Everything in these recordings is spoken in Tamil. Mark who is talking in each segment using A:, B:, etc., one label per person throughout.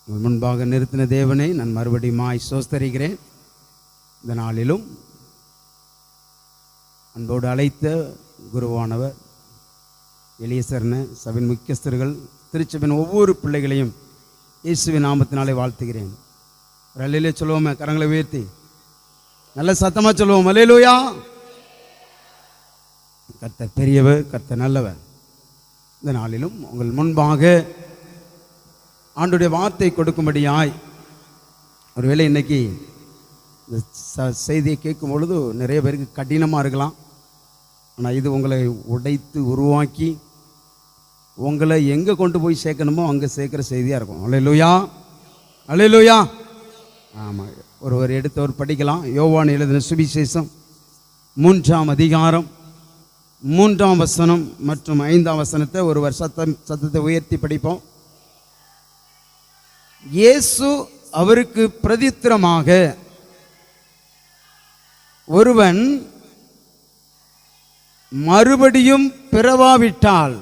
A: முன்பாக நிறுத்தின தேவனை நான் மறுபடியும் ஸ்தோத்திரிக்கிறேன். இந்த நாளிலும் அன்போடு அழைத்த குருவானவர் எலியசர்ன சபையின் முக்கியஸ்தர்கள், திருச்சபையின் ஒவ்வொரு பிள்ளைகளையும் இயேசுவின் நாமத்தினாலே வாழ்த்துகிறேன். ஒரு அல்லேலூயா சொல்லுவோமே, கரங்களை உயர்த்தி நல்ல சத்தமா சொல்லுவோம், அல்லேலூயா. கர்த்தர் பெரியவர், கர்த்தர் நல்லவர். இந்த நாளிலும் உங்கள் முன்பாக ஆண்டுடைய வார்த்தை கொடுக்கும்படியாய், ஒருவேளை இன்னைக்கு இந்த செய்தியை கேட்கும் பொழுது நிறைய பேருக்கு கடினமாக இருக்கலாம். ஆனால் இது உங்களை உடைத்து உருவாக்கி உங்களை எங்கே கொண்டு போய் சேர்க்கணுமோ அங்கே சேர்க்குற செய்தியாக இருக்கும். அல்லேலூயா, அல்லேலூயா. ஆமாம், ஒருவர் எடுத்தவர் படிக்கலாம். யோவான் எழுதின சுவிசேஷம் 3ஆம் அதிகாரம் 3ஆம் வசனம் மற்றும் 5ஆம் வசனத்தை ஒருவர் சத்தத்தை உயர்த்தி படிப்போம். இயேசு அவருக்கு பிரதித்திரமாக, ஒருவன் மறுபடியும் பிறவாவிட்டால்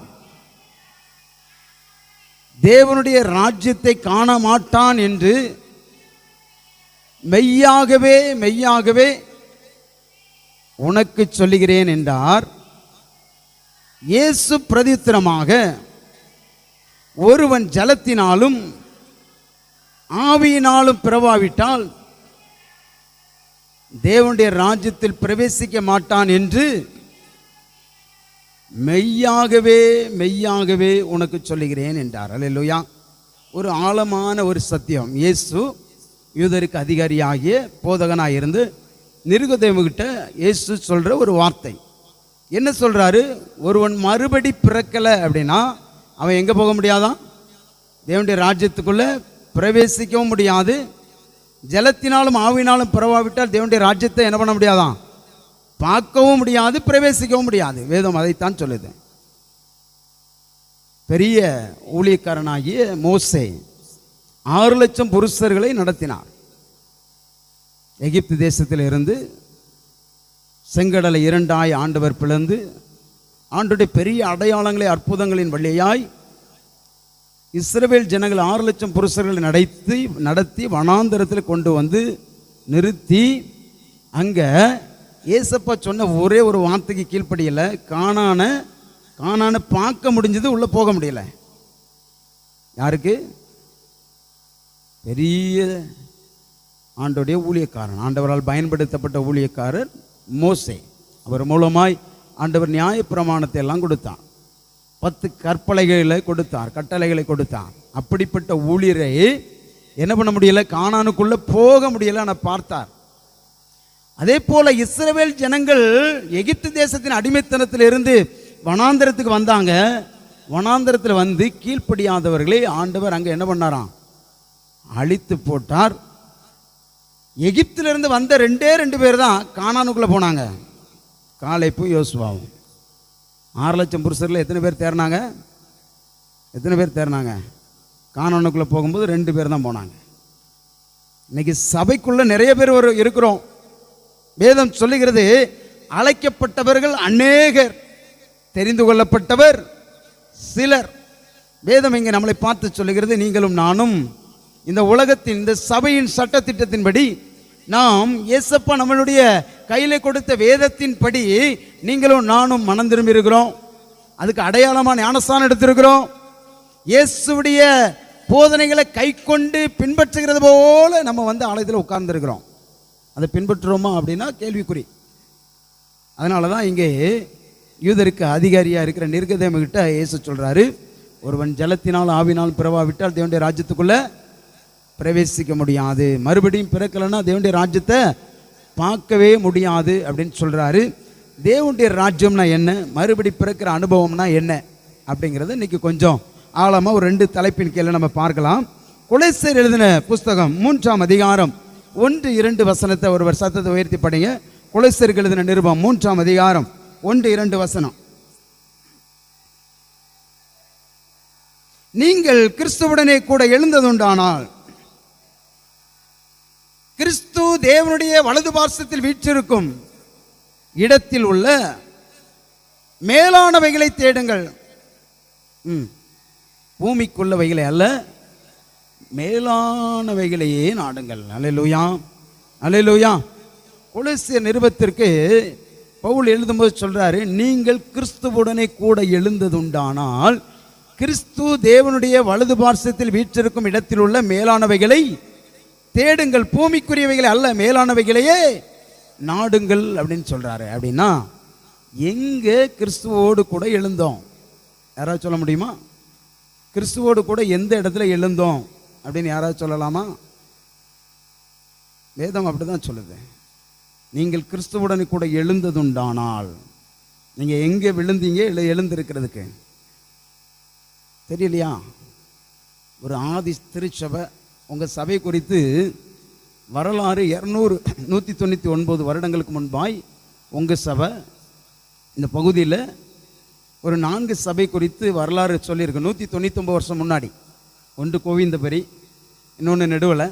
A: தேவனுடைய ராஜ்யத்தை காண மாட்டான் என்று மெய்யாகவே மெய்யாகவே உனக்கு சொல்லுகிறேன் என்றார். இயேசு பிரதித்திரமாக, ஒருவன் ஜலத்தினாலும் ஆவியினாலும் பிறவாவிட்டால் தேவனுடைய ராஜ்யத்தில் பிரவேசிக்க மாட்டான் என்று மெய்யாகவே மெய்யாகவே உனக்கு சொல்லுகிறேன் என்றார். அல்லேலூயா. ஒரு ஆழமான ஒரு சத்தியம். இயேசு யூதருக்கு அதிகாரியாகிய போதகனாக இருந்து நிருகோதேமுகிட்ட இயேசு சொல்கிற ஒரு வார்த்தை என்ன சொல்கிறாரு? ஒருவன் மறுபடி பிறக்கலை அப்படின்னா அவன் எங்கே போக முடியாதான்? தேவனுடைய ராஜ்யத்துக்குள்ளே பிரவேசிக்கவும் முடியாது. ஜலத்தினாலும் ஆவினாலும் பிறவாவிட்டால் தேவனுடைய ராஜ்யத்தை என்ன பண்ண முடியாதான்? பார்க்கவும் முடியாது, பிரவேசிக்கவும் முடியாது. வேதம் அதைத்தான் சொல்லுது. பெரிய ஊழியக்காரனாகிய மோசே 6 லட்சம் புருஷர்களை நடத்தினார். எகிப்து தேசத்தில் இருந்து செங்கடலை 2ஆய் ஆண்டவர் பிளந்து ஆண்டுடைய பெரிய அடையாளங்களை அற்புதங்களின் வழியாய் இஸ்ரவேல் ஜனங்கள் 6 லட்சம் புருஷர்களை நடத்தி வனாந்தரத்தில் கொண்டு வந்து நிறுத்தி, அங்கே ஏசப்பா சொன்ன ஒரே ஒரு வார்த்தைக்கு கீழ்ப்படியலை. கானான பார்க்க முடிஞ்சது, உள்ளே போக முடியல. யாருக்கு? பெரிய ஆண்டோடைய ஊழியக்காரன், ஆண்டவரால் பயன்படுத்தப்பட்ட ஊழியக்காரர் மோசே. அவர் மூலமாய் ஆண்டவர் நியாயப்பிரமாணத்தை எல்லாம் கொடுத்தார். 10 கற்பலைகளை கொடுத்தார், கட்டளைகளை கொடுத்தார். அப்படிப்பட்ட ஊழியரை என்ன பண்ண முடியல? கானானுக்குள்ள போக முடியல. ஆனால் பார்த்தார். அதே போல இஸ்ரவேல் ஜனங்கள் எகிப்து தேசத்தின் அடிமைத்தனத்தில் இருந்து வனாந்தரத்துக்கு வந்தாங்க. வனாந்தரத்தில் வந்து கீழ்ப்படியாதவர்களே ஆண்டவர் அங்கே என்ன பண்ணாராம்? அழித்து போட்டார். எகிப்திலிருந்து வந்த 2 பேர் தான் கானானுக்குள்ளே போனாங்க, காலேப்பும் யோசுவாவும். 6 லட்சம் புருஷரில் எத்தனை பேர் தேர்னாங்க? கானானுக்குள்ளே போகும்போது 2 பேர் தான் போனாங்க. இன்னைக்கு சபைக்குள்ளே நிறைய பேர் இருக்கிறோம். வேதம் சொல்லுகிறது, அழைக்கப்பட்டவர்கள் அநேகர், தெரிந்து கொள்ளப்பட்டவர் சிலர். வேதம் இங்கே நம்மளை பார்த்து சொல்லுகிறது, நீங்களும் நானும் இந்த உலகத்தின் இந்த சபையின் சட்டத்திட்டத்தின்படி நாம் இயேசப்பா நம்மளுடைய கையில கொடுத்த வேதத்தின் படி நீங்களும் நானும் மனம் திரும்பி இருக்கிறோம். அதுக்கு அடையாளமான ஞானஸ்தானம் எடுத்திருக்கிறோம். இயேசுடைய போதனைகளை கை கொண்டு பின்பற்றுகிறது போல நம்ம வந்து ஆலயத்தில் உட்கார்ந்துருக்கிறோம். அதை பின்பற்றுறோமா அப்படின்னா கேள்விக்குறி. அதனால தான் இங்கே யூதருக்கு அதிகாரியாக இருக்கிற நிருகோதேமுகிட்ட இயேசு சொல்கிறாரு, ஒருவன் ஜலத்தினால் ஆவினால் பிறவாவிட்டால் தேவனுடைய ராஜ்யத்துக்குள்ளே பிரவேசிக்க முடியாது. மறுபடியும் பிறக்கலைன்னா தேவனுடைய ராஜ்யத்தை பார்க்கவே முடியாது அப்படின்னு சொல்கிறாரு. தேவனுடைய ராஜ்யம்னா என்ன, மறுபடி பிறக்கிற அனுபவம்னா என்ன அப்படிங்கிறத இன்னைக்கு கொஞ்சம் ஆழமாக ஒரு 2 தலைப்பின் கீழே நம்ம பார்க்கலாம். கொலோசியர் எழுதின புஸ்தகம் 3ஆம் அதிகாரம் 1-2 வசனத்தை ஒருவர் சத்தத்தை உயர்த்தி படிங்க. கொலோசியருக்கு எழுதின நிருபம் 3ஆம் அதிகாரம் 1-2 வசனம். நீங்கள் கிறிஸ்துவுடனே கூட எழுந்ததுண்டானால் கிறிஸ்து தேவனுடைய வலது பார்சத்தில் வீற்றிருக்கும் இடத்தில் உள்ள மேலானவைகளை தேடுங்கள். பூமிக்குள்ளவைகளை அல்ல, மேலானவைகளையே நாடுங்கள். அல்லேலூயா, அல்லேலூயா. கொலோசியர் நிருபத்திற்கு பவுல் எழுதும்போது சொல்றாரு, நீங்கள் கிறிஸ்துவுடனே கூட எழுந்ததுண்டானால் கிறிஸ்து தேவனுடைய வலது பார்சத்தில் வீற்றிருக்கும் இடத்தில் உள்ள மேலானவைகளை தேடுங்கள், பூமிக்குரியவைகளை அல்ல, மேலானவைகளையே நாடுங்கள் அப்படின்னு சொல்றாரு. அப்படின்னா எங்க கிறிஸ்துவோடு கூட எழுந்தோம்? யாராவது சொல்ல முடியுமா? கிறிஸ்துவோடு கூட எந்த இடத்துல எழுந்தோம் அப்படின்னு யாராவது சொல்லலாமா? வேதம் அப்படிதான் சொல்லுது. நீங்கள் கிறிஸ்துவுடன் கூட எழுந்ததுண்டானால், நீங்க எங்க விழுந்தீங்க? எழுந்திருக்கிறதுக்கு தெரியலையா? ஒரு ஆதி திருச்சபை உங்க சபை குறித்து வரலாறு 199 வருடங்களுக்கு முன்பாய் உங்க சபை இந்த பகுதியில் ஒரு 4 சபை குறித்து வரலாறு சொல்லியிருக்கு. 199 வருஷம் முன்னாடி. ஒன்று கோவிந்தபுரி, இன்னொன்று நெடுவலை,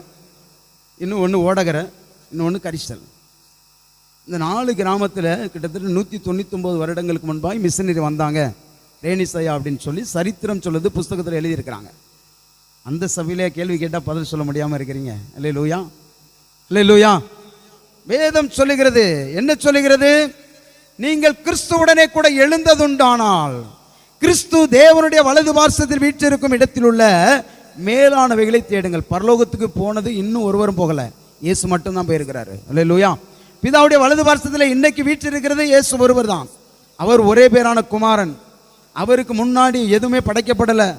A: இன்னொன்று ஓடகரை, இன்னொன்று கரிசல். இந்த 4 கிராமத்தில் கிட்டத்தட்ட 199 வருடங்களுக்கு முன்பாய் மிஷனரி வந்தாங்க, ரேணிசையா அப்படின்னு சொல்லி சரித்திரம் சொல்லுது, புஸ்தகத்தில் எழுதியிருக்கிறாங்க. அந்த சபையிலே கேள்வி கேட்டால் பதில் சொல்ல முடியாமல் இருக்கிறீங்க. அல்லேலூயா, அல்லேலூயா. வேதம் சொல்லுகிறது, என்ன சொல்லுகிறது? நீங்கள் கிறிஸ்துவுடனே கூட எழுந்ததுண்டானால் கிறிஸ்து தேவனுடைய வலது பார்சத்தில் வீற்றிருக்கும் இடத்தில் உள்ள மேலானவைகளை தேடுங்கள். பரலோகத்துக்கு போனது இன்னும் ஒருவரும் போகல, இயேசு மட்டும்தான் போயிருக்கிறாரு. அல்லேலூயா. பிதாவுடைய வலது பார்சத்தில் இன்னைக்கு வீற்றிருக்கிறது இயேசு ஒருவர் தான். அவர் ஒரே பேரான குமாரன். அவருக்கு முன்னாடி எதுவுமே படைக்கப்படலை,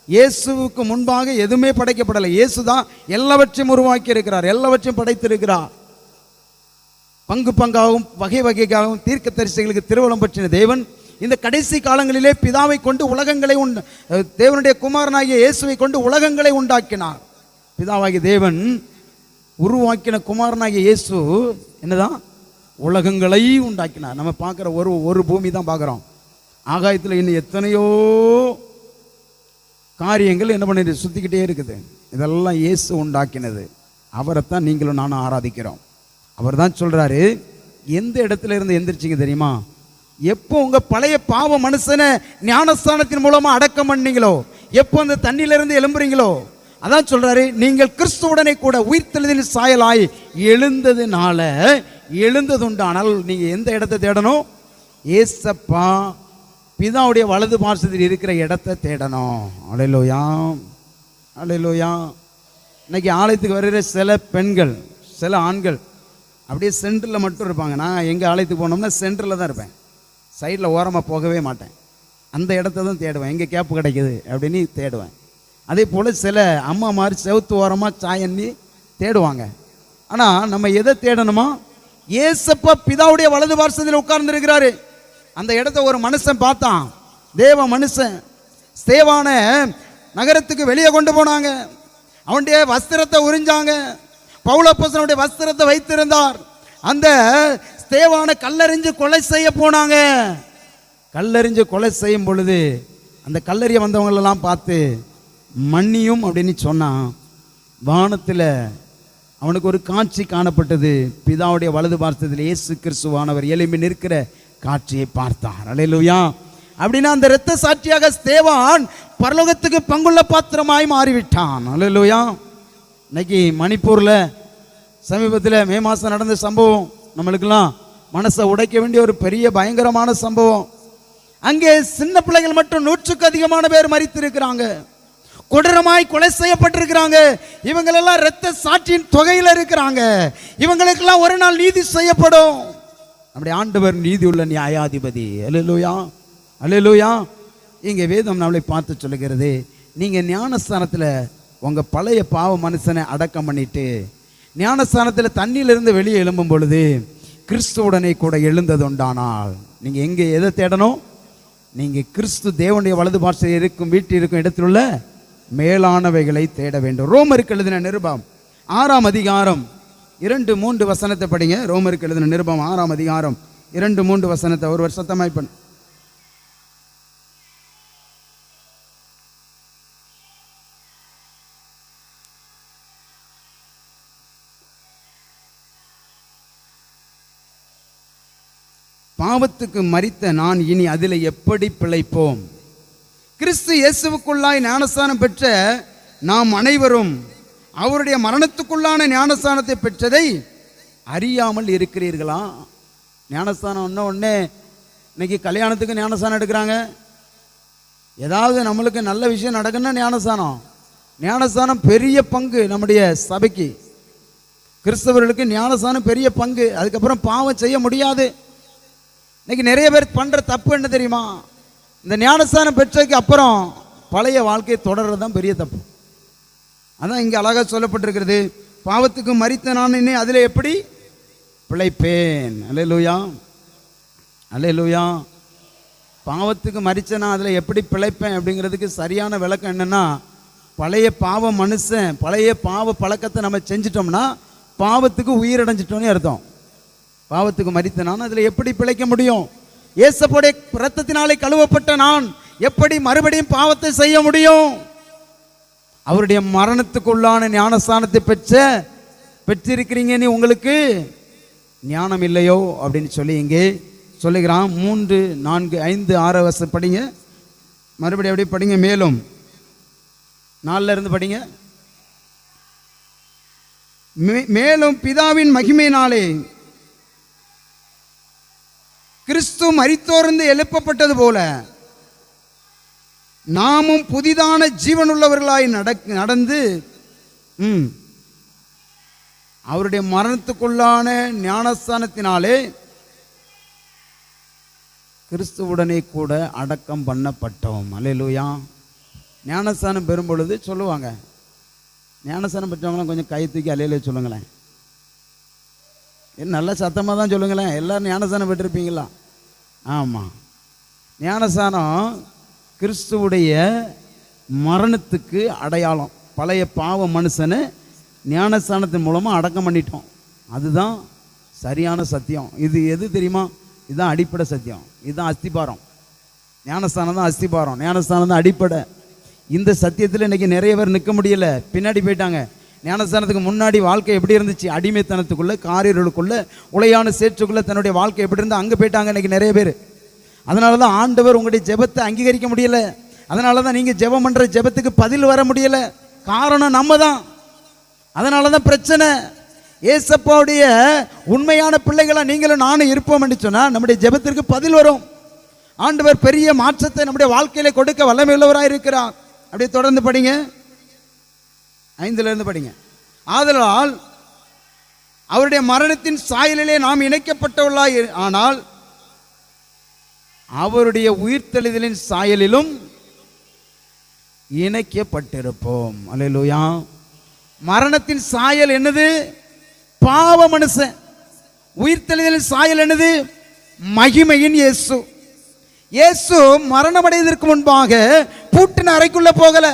A: இயேசுவுக்கு முன்பாக எதுவுமே படைக்கப்படலை. இயேசு தான் எல்லாவற்றையும் உருவாக்கி இருக்கிறார், எல்லாவற்றையும் படைத்திருக்கிறார். பங்கு பங்காகவும் வகை வகைக்காகவும் தீர்க்க தரிசிகளுக்கு திருவலம் பற்றின தேவன் இந்த கடைசி காலங்களிலே பிதாவை கொண்டு உலகங்களை தேவனுடைய குமாரனாகிய இயேசுவை கொண்டு உலகங்களை உண்டாக்கினார். பிதாவாகிய தேவன் உருவாக்கின குமாரனாகிய இயேசு என்னதான் உலகங்களை உண்டாக்கினார். நம்ம பார்க்குற ஒரு பூமி தான் பார்க்குறோம். ஆகாயத்தில் இன்னும் எத்தனையோ காரியங்கள் என்ன பண்ணி சுற்றிக்கிட்டே இருக்குது. இதெல்லாம் இயேசு உண்டாக்கினது. அவரைத்தான் நீங்களும் நானும் ஆராதிக்கிறோம். அவர் தான் சொல்றாரு, எந்த இடத்துல இருந்து எந்திரிச்சிங்க தெரியுமா? எப்போ உங்க பழைய பாவ மனுஷனை ஞானஸ்தானத்தின் மூலமா அடக்கம் பண்ணீங்களோ, எப்போ அந்த தண்ணியிலிருந்து எழும்புறீங்களோ, அதான் சொல்றாரு, நீங்கள் கிறிஸ்துவுடனே கூட உயிர்த்தெழுதலின் சாயலாய் எழுந்ததுனால எழுந்ததுண்டானால் நீங்க எந்த இடத்தை தேடணும்? ஏசப்பா பிதாவுடைய வலது பார்சத்தில் இருக்கிற இடத்தை தேடணும். அல்லேலூயா, அல்லேலூயா. இன்னைக்கு ஆலயத்துக்கு வருகிற சில பெண்கள், சில ஆண்கள் அப்படியே சென்டரில் மட்டும் இருப்பாங்க. நான் எங்கள் ஆலயத்துக்கு போனோம்னா சென்டரில் தான் இருப்பேன், சைடில் ஓரமாக போகவே மாட்டேன். அந்த இடத்த தான் தேடுவேன், எங்கே கேப்பு கிடைக்குது அப்படின்னு தேடுவேன். அதே போல் சில அம்மா மாதிரி செவுத்து ஓரமாக சாயண்ணி தேடுவாங்க. ஆனால் நம்ம எதை தேடணுமா? ஏசப்பா பிதாவுடைய வலது பார்சத்தில் உட்கார்ந்து இருக்கிறாரு. அந்த இடத்த ஒரு மனுஷன் பார்த்தான், தேவ மனுஷன். ஸ்தேவான நகரத்துக்கு வெளியே கொண்டு போனாங்க, அவனுடைய வஸ்திரத்தை உறிஞ்சாங்க. பவுலப்போஸ்தலனுடைய வஸ்திரத்தை வைத்திருந்தார். அந்த ஸ்தேவான கல்லறிஞ்சு கொலை செய்ய போனாங்க. கல்லறிஞ்சு கொலை செய்யும் பொழுது அந்த கல்லறிய வந்தவங்களெல்லாம் பார்த்து மன்னியும் அப்படின்னு சொன்னான். வானத்தில் அவனுக்கு ஒரு காட்சி காணப்பட்டது. பிதாவுடைய வலது பார்சத்தில் இயேசு கிறிஸ்துவானவர் எழும்பி நிற்கிற காட்சியை பார்த்தார். அல்லேலூயா. அப்படின்னா அந்த இரத்த சாட்சியாக ஸ்தேவான் பரலோகத்துக்கு பங்குள்ள பாத்திரமாய் மாறிவிட்டான். அல்லேலூயா. இன்னைக்கு மணிப்பூரில் சமீபத்தில் மே மாதம் நடந்த சம்பவம் நம்மளுக்கெல்லாம் மனசை உடைக்க வேண்டிய ஒரு பெரிய பயங்கரமான சம்பவம். அங்கே சின்ன பிள்ளைகள் மட்டும் 100க்கு அதிகமான பேர் மரித்திருக்கிறாங்க, கொடூரமாய் கொலை செய்யப்பட்டிருக்கிறாங்க. இவங்களெல்லாம் இரத்த சாட்சியின் தொகையில் இருக்கிறாங்க. இவங்களுக்கெல்லாம் ஒரு நாள் நீதி செய்யப்படும். நம்முடைய ஆண்டவர் நீதி உள்ள நியாயாதிபதி. அல்லேலூயா, அல்லேலூயா. இங்கே வேதம் நம்மளை பார்த்து சொல்லுகிறது, நீங்கள் ஞானஸ்தானத்தில் உங்கள் பழைய பாவ மனுஷனை அடக்கம் பண்ணிட்டு ஞானஸ்தானத்தில் தண்ணியிலிருந்து வெளியே எழும்பும் பொழுது கிறிஸ்துவுடனே கூட எழுந்தது உண்டானால் நீங்கள் எங்கே எதை தேடணும்? நீங்கள் கிறிஸ்து தேவனுடைய வலது பார்சத்தில் இருக்கும் வீட்டில் இருக்கும் இடத்தில் உள்ள மேலானவைகளை தேட வேண்டும். ரோமருக்கு எழுதின நிருபம் 6ஆம் அதிகாரம் 2-3 வசனத்தை படிங்க. ரோமருக்கு எழுதின நிருபம் 6ஆம் அதிகாரம் 2-3 வசனத்தை ஒரு வருஷத்தமாய் பண்ண. பாவத்துக்கு மரித்த நான் இனி அதில் எப்படி பிழைப்போம்? கிறிஸ்து இயேசுவுக்குள்ளாய் ஞானஸ்தானம் பெற்ற நாம் அனைவரும் அவருடைய மரணத்துக்குள்ளான ஞானஸ்தானத்தை பெற்றதை அறியாமல் இருக்கிறீர்களா? ஞானஸ்தானம் ஒன்று இன்னைக்கு கல்யாணத்துக்கு ஞானஸ்தானம் எடுக்கிறாங்க. ஏதாவது நம்மளுக்கு நல்ல விஷயம் நடக்குன்னா ஞானஸ்தானம் பெரிய பங்கு. நம்முடைய சபைக்கு கிறிஸ்தவர்களுக்கு ஞானஸ்தானம் பெரிய பங்கு. அதுக்கப்புறம் பாவம் செய்ய முடியாது. இன்னைக்கு நிறைய பேர் பண்ற தப்பு என்ன தெரியுமா? இந்த ஞானஸ்தானம் பெற்றதுக்கு அப்புறம் பழைய வாழ்க்கையை தொடர்றது தான் பெரிய தப்பு. அதான் இங்கே அழகாக சொல்லப்பட்டிருக்கிறது, பாவத்துக்கு மரித்த நான் இன்னும் அதில் எப்படி பிழைப்பேன். அல்லேலூயா, அல்லேலூயா. பாவத்துக்கு மரிச்சனா அதில் எப்படி பிழைப்பேன் அப்படிங்கிறதுக்கு சரியான விளக்கம் என்னன்னா, பழைய பாவ மனுஷன் பழைய பாவ பழக்கத்தை நம்ம செஞ்சிட்டோம்னா பாவத்துக்கு உயிரடைஞ்சிட்டோன்னு அர்த்தம். பாவத்துக்கு மரித்த நான் அதில் எப்படி பிழைக்க முடியும்? இயேசுவோடைய இரத்தத்தினாலே கழுவப்பட்ட நான் எப்படி மறுபடியும் பாவத்தை செய்ய முடியும்? அவருடைய மரணத்துக்குள்ளான ஞானஸ்தானத்தை பெற்றிருக்கிறீங்க, நீ உங்களுக்கு ஞானம் இல்லையோ அப்படின்னு சொல்லி இங்கே சொல்லுகிறான். 3, 4, 5, 6 வருஷம் படிங்க. மறுபடியும் எப்படி படிங்க, மேலும் 4 இருந்து படிங்க. மேலும் பிதாவின் மகிமையினாலே கிறிஸ்து மரித்தோர்ந்து எழுப்பப்பட்டது போல நாமும் புதிதான ஜீவனுள்ளவர்களாய் நடந்து அவருடைய மரணத்துக்குள்ளான ஞானஸ்தானத்தினாலே கிறிஸ்துவுடனே கூட அடக்கம் பண்ணப்பட்டோம். அல்லேலூயா. ஞானஸ்தானம் பெறும் பொழுது சொல்லுவாங்க, ஞானஸ்தானம் பெற்றவங்களாம் கொஞ்சம் கை தூக்கி அல்லேலூயா சொல்லுங்களேன். நல்ல சத்தமாக தான் சொல்லுங்களேன். எல்லாரும் ஞானஸ்தானம் பெற்றிருப்பீங்களா? ஆமாம். ஞானஸ்தானம் கிறிஸ்துவுடைய மரணத்துக்கு அடையாளம். பழைய பாவ மனுஷனை ஞானஸ்தானத்தின் மூலமாக அடக்கம் பண்ணிட்டோம். அதுதான் சரியான சத்தியம். இது எது தெரியுமா? இதுதான் அடிப்படை சத்தியம். இதுதான் அஸ்திபாரம். ஞானஸ்தானம் தான் அஸ்திபாரம், ஞானஸ்தானம் தான் அடிப்படை. இந்த சத்தியத்தில் இன்னைக்கு நிறைய பேர் நிற்க முடியல, பின்னாடி போயிட்டாங்க. ஞானஸ்தானத்துக்கு முன்னாடி வாழ்க்கை எப்படி இருந்துச்சு? அடிமைத்தனத்துக்குள்ள, காரியர்களுக்குள்ள, உளையான சேற்றுக்குள்ள தன்னுடைய வாழ்க்கை எப்படி இருந்தால் அங்கே போயிட்டாங்க இன்னைக்கு நிறைய பேர். அதனால தான் ஆண்டவர் உங்களுடைய ஜெபத்தை அங்கீகரிக்க முடியல. அதனால தான் நீங்கள் ஜெபம் பண்ணுற ஜெபத்துக்கு பதில் வர முடியல. காரணம் நம்ம தான். அதனால தான் பிரச்சனை. ஏசப்பாவுடைய உண்மையான பிள்ளைகளாக நீங்களும் நானும் இருப்போம் என்று சொன்னால் நம்முடைய ஜெபத்திற்கு பதில் வரும். ஆண்டவர் பெரிய மாற்றத்தை நம்முடைய வாழ்க்கையில கொடுக்க வல்லமை உள்ளவராக இருக்கிறார். அப்படியே தொடர்ந்து படிங்க, 5 இருந்து படிங்க. ஆதலால் அவருடைய மரணத்தின் சாயலிலே நாம் இணைக்கப்பட்டவர்களாய் ஆனால் அவருடைய உயிர்த்தெழுதலின் சாயலிலும் இணைக்கப்பட்டிருப்போம். அல்லேலூயா. மரணத்தின் சாயல் என்னது? பாவ மனுஷன். உயிர்த்தெழுதலின் சாயல் என்னது? மகிமையின் இயேசு. இயேசு மரணமடைவதற்கு முன்பாக பூட்டின அறைக்குள்ள போகல.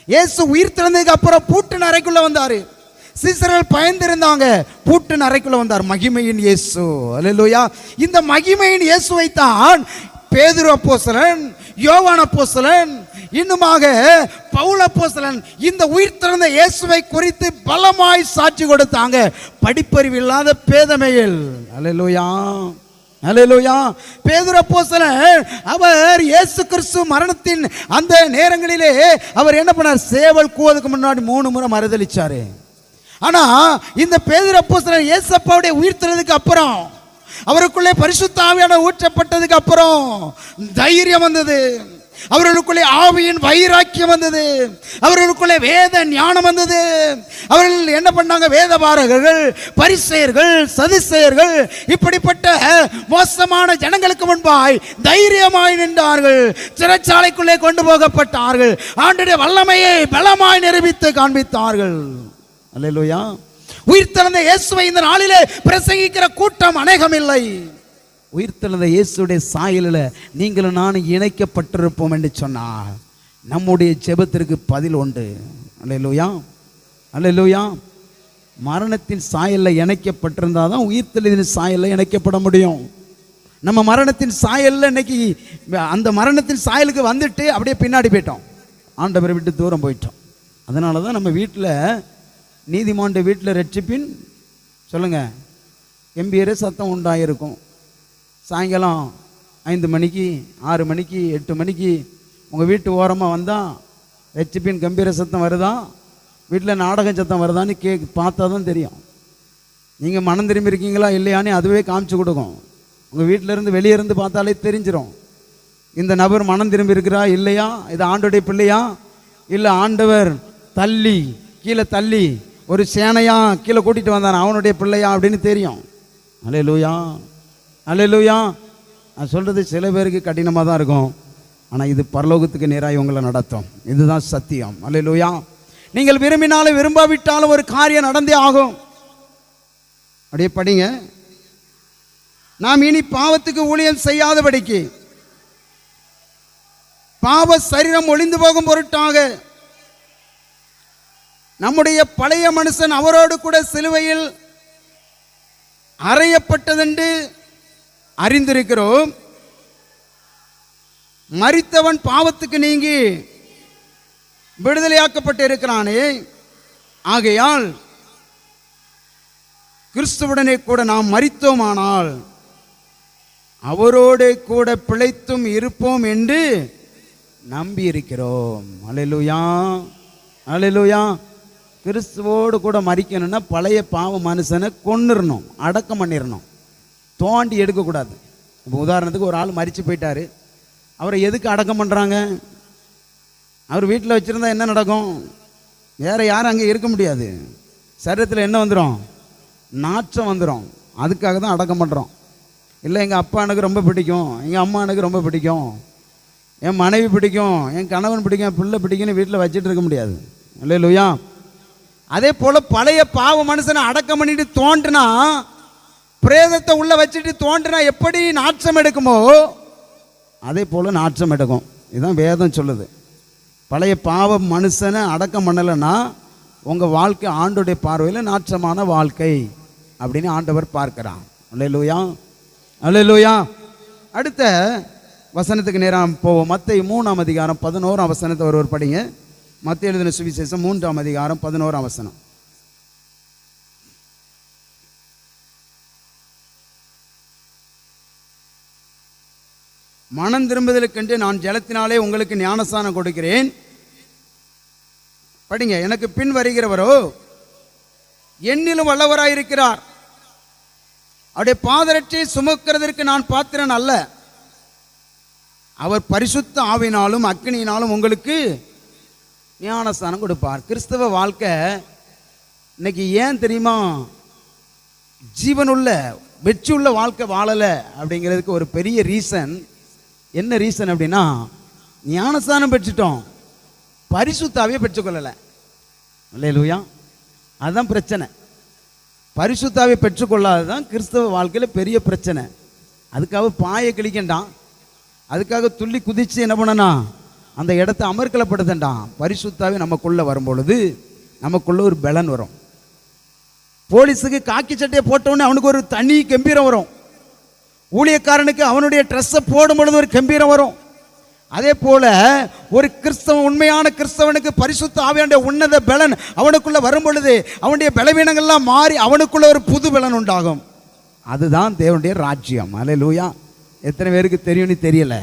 A: இயேசு உயிர் திறந்ததுக்கு அப்புறம் பூட்டின அறைக்குள்ள வந்தாரு. சீசர்கள் பயந்திருந்தாங்க, பூட்டின அறைக்குள்ள வந்தார் மகிமையின் இயேசு. அல்லேலூயா. இந்த மகிமையின் இயேசுவை தான் பேதுரு அப்போஸ்தலன், யோவான் அப்போஸ்தலன், இன்னுமாக பவுல் அப்போஸ்தலன் இந்த உயிர் திறந்த இயேசுவை குறித்து பலமாய் சாட்சி கொடுத்தாங்க. படிப்பறிவு இல்லாத பேதமைகள். அல்லேலூயா, அல்லேலூயா. பேதுரு அப்போஸ்தலன் அவர் இயேசு கிறிஸ்து மரணத்தின் அந்த நேரங்களிலே அவர் என்ன பண்ணார்? சேவல் கூவதுக்கு முன்னாடி 3 முறை மறுதலிச்சாரு. ஆனா இந்த பேதுரு அப்போஸ்தலன் இயேசப்பாவுடைய உயிர்த்தெழுதலுக்கு அப்புறம், அவருக்குள்ளே பரிசுத்த ஆவியானவர் ஊற்றப்பட்டதுக்கு அப்புறம் தைரியம் வந்தது. அவர்களுக்குள்ளே ஆவியின் வைராக்கியம் வந்தது. அவர்களுக்குள்ளே வேத ஞானம் வந்தது. அவர்கள் என்ன பண்ணாங்க? வேதபாரகர்கள், பரிசேயர்கள், சதுசேயர்கள், இப்படிப்பட்ட மோசமான ஜனங்களுக்கு முன்பாய் தைரியமாய் நின்றார்கள். சிறைச்சாலைக்குள்ளே கொண்டு போகப்பட்டார்கள். ஆண்டவருடைய வல்லமையை பலமாய் நிரூபித்து காண்பித்தார்கள். அல்லேலூயா. உயிர்த்தெழுந்த இயேசுவை இந்த நாளிலே பிரசங்கிக்கிற கூட்டம் அநேகம் இல்லை. உயிர்த்தெழுந்த இயேசுடைய சாயலில் நீங்களும் நானும் இணைக்கப்பட்டிருப்போம் என்று சொன்னார் நம்முடைய ஜெபத்திற்கு பதில் உண்டு. அல்லேலூயா, அல்லேலூயா. மரணத்தின் சாயலில் இணைக்கப்பட்டிருந்தால் தான் உயிர்த்தெழுதின் சாயலில் இணைக்கப்பட முடியும். நம்ம மரணத்தின் சாயலில் இன்னைக்கு அந்த மரணத்தின் சாயலுக்கு வந்துட்டு அப்படியே பின்னாடி போயிட்டோம், ஆண்டவரை விட்டு தூரம் போயிட்டோம். அதனால தான் நம்ம வீட்டில் நீதிமானுடைய வீட்டில் ரட்சிப்பின் சொல்லுங்கள் எம்பியரே சத்தம் உண்டாயிருக்கும். சாயங்காலம் 5 மணிக்கு, 6 மணிக்கு, 8 மணிக்கு உங்கள் வீட்டு ஓரமாக வந்தால் ஹெச்பின் கம்பீர சத்தம் வருதா, வீட்டில் நாடகம் சத்தம் வருதான்னு பார்த்தா தான் தெரியும் நீங்கள் மனம் திரும்பி இருக்கீங்களா இல்லையான்னு அதுவே காமிச்சு கொடுக்கும். உங்கள் வீட்டிலேருந்து வெளியே இருந்து பார்த்தாலே தெரிஞ்சிடும் இந்த நபர் மனம் திரும்பி இருக்கிறா இல்லையா, இது ஆண்டோடைய பிள்ளையா, இல்லை ஆண்டவர் தள்ளி கீழே தள்ளி ஒரு சேனையா கீழே கூட்டிகிட்டு வந்தான் அவனுடைய பிள்ளையா அப்படின்னு தெரியும். அல்லேலூயா, அல்லேலூயா. நான் சொல்கிறது சில பேருக்கு கடினமாக தான் இருக்கும், ஆனால் இது பரலோகத்துக்கு நேராக உங்களை நடத்தும். இதுதான் சத்தியம். அல்லேலூயா. நீங்கள் விரும்பினாலும் விரும்பாவிட்டாலும் ஒரு காரியம் நடந்தே ஆகும். அப்படியே படிங்க. நாம் இனி பாவத்துக்கு ஊழியம் செய்யாதபடிக்கு பாவ சரீரம் ஒளிந்து போகும் பொருட்டாக நம்முடைய பழைய மனுஷன் அவரோடு கூட சிலுவையில் அறையப்பட்டதென்று அறிந்திருக்கிறோம். மரித்தவன் பாவத்துக்கு நீங்கி விடுதலையாக்கப்பட்டு இருக்கிறானே, ஆகையால் கிறிஸ்துவுடனே கூட நாம் மரித்தோமானால் அவரோடு கூட பிழைத்தும் இருப்போம் என்று நம்பி இருக்கிறோம். அல்லேலூயா, அல்லேலூயா. கிறிஸ்துவோடு கூட மரிக்கணும்னா பழைய பாவ மனுஷனை கொன்னுடணும், அடக்கம் பண்ணிடணும், தோண்டி எடுக்கக்கூடாது. இப்போ உதாரணத்துக்கு ஒரு ஆள் மரித்து போயிட்டார், அவரை எதுக்கு அடக்கம் பண்ணுறாங்க? அவர் வீட்டில் வச்சுருந்தா என்ன நடக்கும்? வேறு யாரும் அங்கே இருக்க முடியாது, சரீரத்தில் என்ன வந்துடும்? நாற்றம் வந்துடும். அதுக்காக தான் அடக்கம் பண்ணுறோம். இல்லை எங்கள் அப்பா எனக்கு ரொம்ப பிடிக்கும், எங்கள் அம்மா எனக்கு ரொம்ப பிடிக்கும், என் மனைவி பிடிக்கும், என் கணவன் பிடிக்கும், என் பிள்ளை பிடிக்கும்னு வீட்டில் வச்சுட்டு இருக்க முடியாது. அல்லேலூயா. அதே போல் பழைய பாவ மனுஷனை அடக்கம் பண்ணிட்டு தோன்றுனா, பிரேதத்தை உள்ள வச்சுட்டு தோன்றுனா எப்படி நாற்றம் எடுக்குமோ அதே போல் நாற்றம் எடுக்கும். இதுதான் வேதம் சொல்லுது. பழைய பாவ மனுஷனை அடக்கம் பண்ணலைன்னா உங்கள் வாழ்க்கை ஆண்டோடைய பார்வையில் நாற்றமான வாழ்க்கை அப்படின்னு ஆண்டவர் பார்க்கிறான். அல்லேலூயா, அல்லேலூயா. அடுத்த வசனத்துக்கு நேரம் போவோம். மத்தேயு 3ஆம் அதிகாரம் 11ஆம் வசனத்தை ஒருவர் படிங்க. மத்தேயு எழுதின சுவிசேஷம் 3ஆம் அதிகாரம் 11ஆம் வசனம். மனம் திரும்புதலுக்கென்று நான் ஜலத்தினாலே உங்களுக்கு ஞானஸ்நானம் கொடுக்கிறேன். படிங்க. எனக்கு பின் வருகிறவரோ என்னிலும் வல்லவராயிருக்கிறார், அவருடைய பாதரட்சை சுமக்கிறதற்கு நான் பாத்திரன் அல்ல. அவர் பரிசுத்த ஆவினாலும் அக்கினியினாலும் உங்களுக்கு ஞானஸ்நானம் கொடுப்பார். கிறிஸ்தவ வாழ்க்கை இன்னைக்கு ஏன் தெரியுமா ஜீவனுள்ள வெற்றியுள்ள வாழ்க்கை வாழலை அப்படிங்கிறதுக்கு ஒரு பெரிய ரீசன். என்ன ரீசன் அப்படின்னா, ஞானஸ்நானம் பெற்றுட்டோம், பரிசுத்தாவே பெற்றுக்கொள்ளலை. அல்லேலூயா. அதுதான் பிரச்சனை. பரிசுத்தாவை பெற்றுக்கொள்ளாததான் கிறிஸ்தவ வாழ்க்கையில் பெரிய பிரச்சனை. அதுக்காக பாயை கிழிக்கண்டான், அதுக்காக துள்ளி குதிச்சு என்ன பண்ணனா அந்த இடத்த அமர்க்கலப்படுத்தண்டான். பரிசுத்தாவே நமக்குள்ளே வரும்பொழுது நமக்குள்ள ஒரு பலன் வரும். போலீஸுக்கு காக்கி சட்டையை போட்டவுடனே அவனுக்கு ஒரு தனி கம்பீரம் வரும். ஊழியக்காரனுக்கு அவனுடைய ட்ரெஸ்ஸை போடும் பொழுது ஒரு கம்பீரம் வரும். அதே போல ஒரு கிறிஸ்தவன், உண்மையான கிறிஸ்தவனுக்கு பரிசுத்த ஆவியானுடைய உன்னத பலன் அவனுக்குள்ள வரும் பொழுது அவனுடைய பலவீனங்கள்லாம் மாறி அவனுக்குள்ள ஒரு புது பலன் உண்டாகும். அதுதான் தேவனுடைய ராஜ்யம். அல்லேலூயா. எத்தனை பேருக்கு தெரியும்னு தெரியல.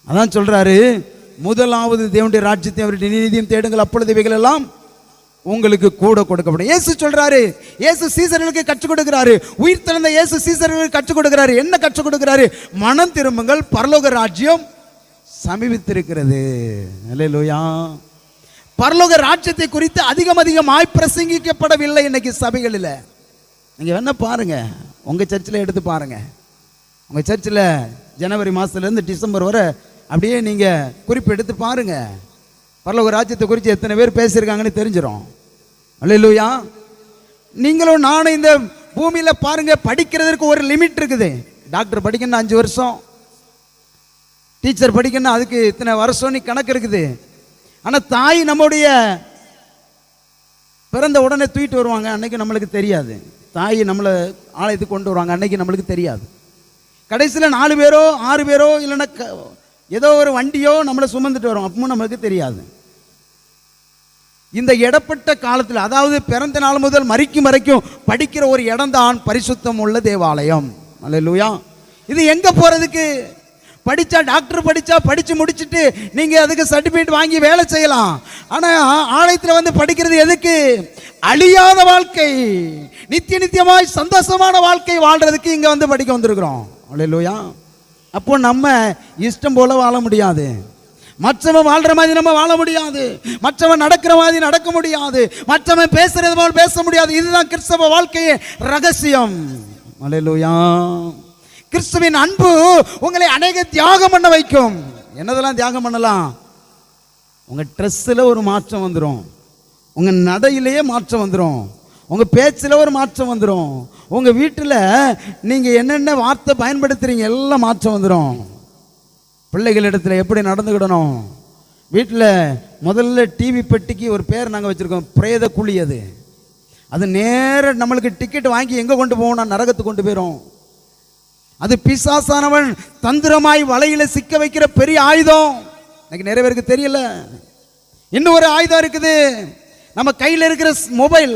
A: அதான் சொல்றாரு, முதலாவது தேவனுடைய ராஜ்யத்தை அவருடைய நீதியும் தேடுங்கள், அப்பொழுது இவைகள் எல்லாம் உங்களுக்கு கூட கொடுக்கப்படும். இயேசு சொல்றாரு, இயேசு சீசர்களுக்கு கற்றுக் கொடுக்கிறாரு. உயிர் திறந்த இயேசு சீசர்களுக்கு கற்றுக் கொடுக்கிறாரு. என்ன கற்றுக் கொடுக்கிறாரு? மனம் திரும்புங்கள், பரலோக ராஜ்யம் சமீபித்திருக்கிறது. அல்லேலூயா. பரலோக ராஜ்யத்தை குறித்து அதிகமாய் பிரசங்கிக்கப்படவில்லை இன்னைக்கு சபைகளில். நீங்க வேணா பாருங்க, உங்க சர்ச்சில் எடுத்து பாருங்க. உங்க சர்ச்சில் ஜனவரி மாசத்துலேருந்து டிசம்பர் வரை அப்படியே நீங்க குறிப்பு எடுத்து பாருங்க. பரலோக ராஜ்யத்தை குறித்து எத்தனை பேர் பேசியிருக்காங்கன்னு தெரிஞ்சிடும். அல்லேலூயா. நீங்களும் நானும் இந்த பூமியில பாருங்க, படிக்கிறதுக்கு ஒரு லிமிட் இருக்குது. டாக்டர் படிக்கணும் 5 வருஷம், டீச்சர் படிக்கணும் அதுக்கு இத்தனை வருஷம் கணக்கு இருக்குது. ஆனால் தாய் நம்முடைய பிறந்த உடனே தூக்கிட்டு வருவாங்க, அன்னைக்கு நம்மளுக்கு தெரியாது. தாய் நம்மளை ஆலயத்துக்கு கொண்டு வருவாங்க, அன்னைக்கு நம்மளுக்கு தெரியாது. கடைசியில் 4 பேரோ 6 பேரோ இல்லைன்னா ஏதோ ஒரு வண்டியோ நம்மளை சுமந்துட்டு வரும், அப்பவும் நம்மளுக்கு தெரியாது. இந்த இடப்பட்ட காலத்தில், அதாவது பிறந்த நாள் முதல் மரிக்கும் வரைக்கும் படிக்கிற ஒரு இடம் தான் பரிசுத்தம் உள்ள தேவாலயம். அல்லேலூயா. இது எங்க போறதுக்கு? படிச்சா டாக்டர் படிச்சு முடிச்சுட்டு நீங்க அதுக்கு சர்டிபிகேட் வாங்கி வேலை செய்யலாம். ஆனா ஆலயத்தில் வந்து படிக்கிறது எதுக்கு? அழியாத வாழ்க்கை, நித்தியமாய் சந்தோஷமான வாழ்க்கை வாழ்றதுக்கு இங்க வந்து படிக்க வந்திருக்கிறோம். அல்லேலூயா. அப்போ நம்ம இஷ்டம் போல வாழ முடியாது. மற்றவன் வாழ்ற மாதிரி நம்ம வாழ முடியாது. மற்றவன் நடக்கிற மாதிரி நடக்க முடியாது. மற்றவன் பேசுறது போல பேச முடியாது. இதுதான் கிறிஸ்தவ வாழ்க்கையே ரகசியம். அல்லேலூயா. கிறிஸ்துவின் அன்பு உங்களை அநேக தியாகம் பண்ண வைக்கும். என்னதெல்லாம் தியாகம் பண்ணலாம்? உங்க ட்ரெஸ்ஸில் ஒரு மாற்றம் வந்துடும், உங்க நடையிலேயே மாற்றம் வந்துடும், உங்க பேச்சில் ஒரு மாற்றம் வந்துடும், உங்க வீட்டில் நீங்க என்னென்ன வார்த்தை பயன்படுத்துறீங்க எல்லாம் மாற்றம் வந்துடும். பிள்ளைகளிடத்தில் எப்படி நடந்துக்கிடணும்? வீட்டில் முதல்ல டிவி பெட்டிக்கு ஒரு பேர் நாங்கள் வச்சுருக்கோம், பிரேத குழி. அது நேர நம்மளுக்கு டிக்கெட் வாங்கி எங்கே கொண்டு போவோம்? நரகத்துக்கு கொண்டு போயிடும். அது பிசாசானவன் தந்திரமாய் வலையில சிக்க வைக்கிற பெரிய ஆயுதம். எனக்கு நிறைய பேருக்கு தெரியல. இன்னும் ஒரு ஆயுதம் இருக்குது, நம்ம கையில் இருக்கிற மொபைல்.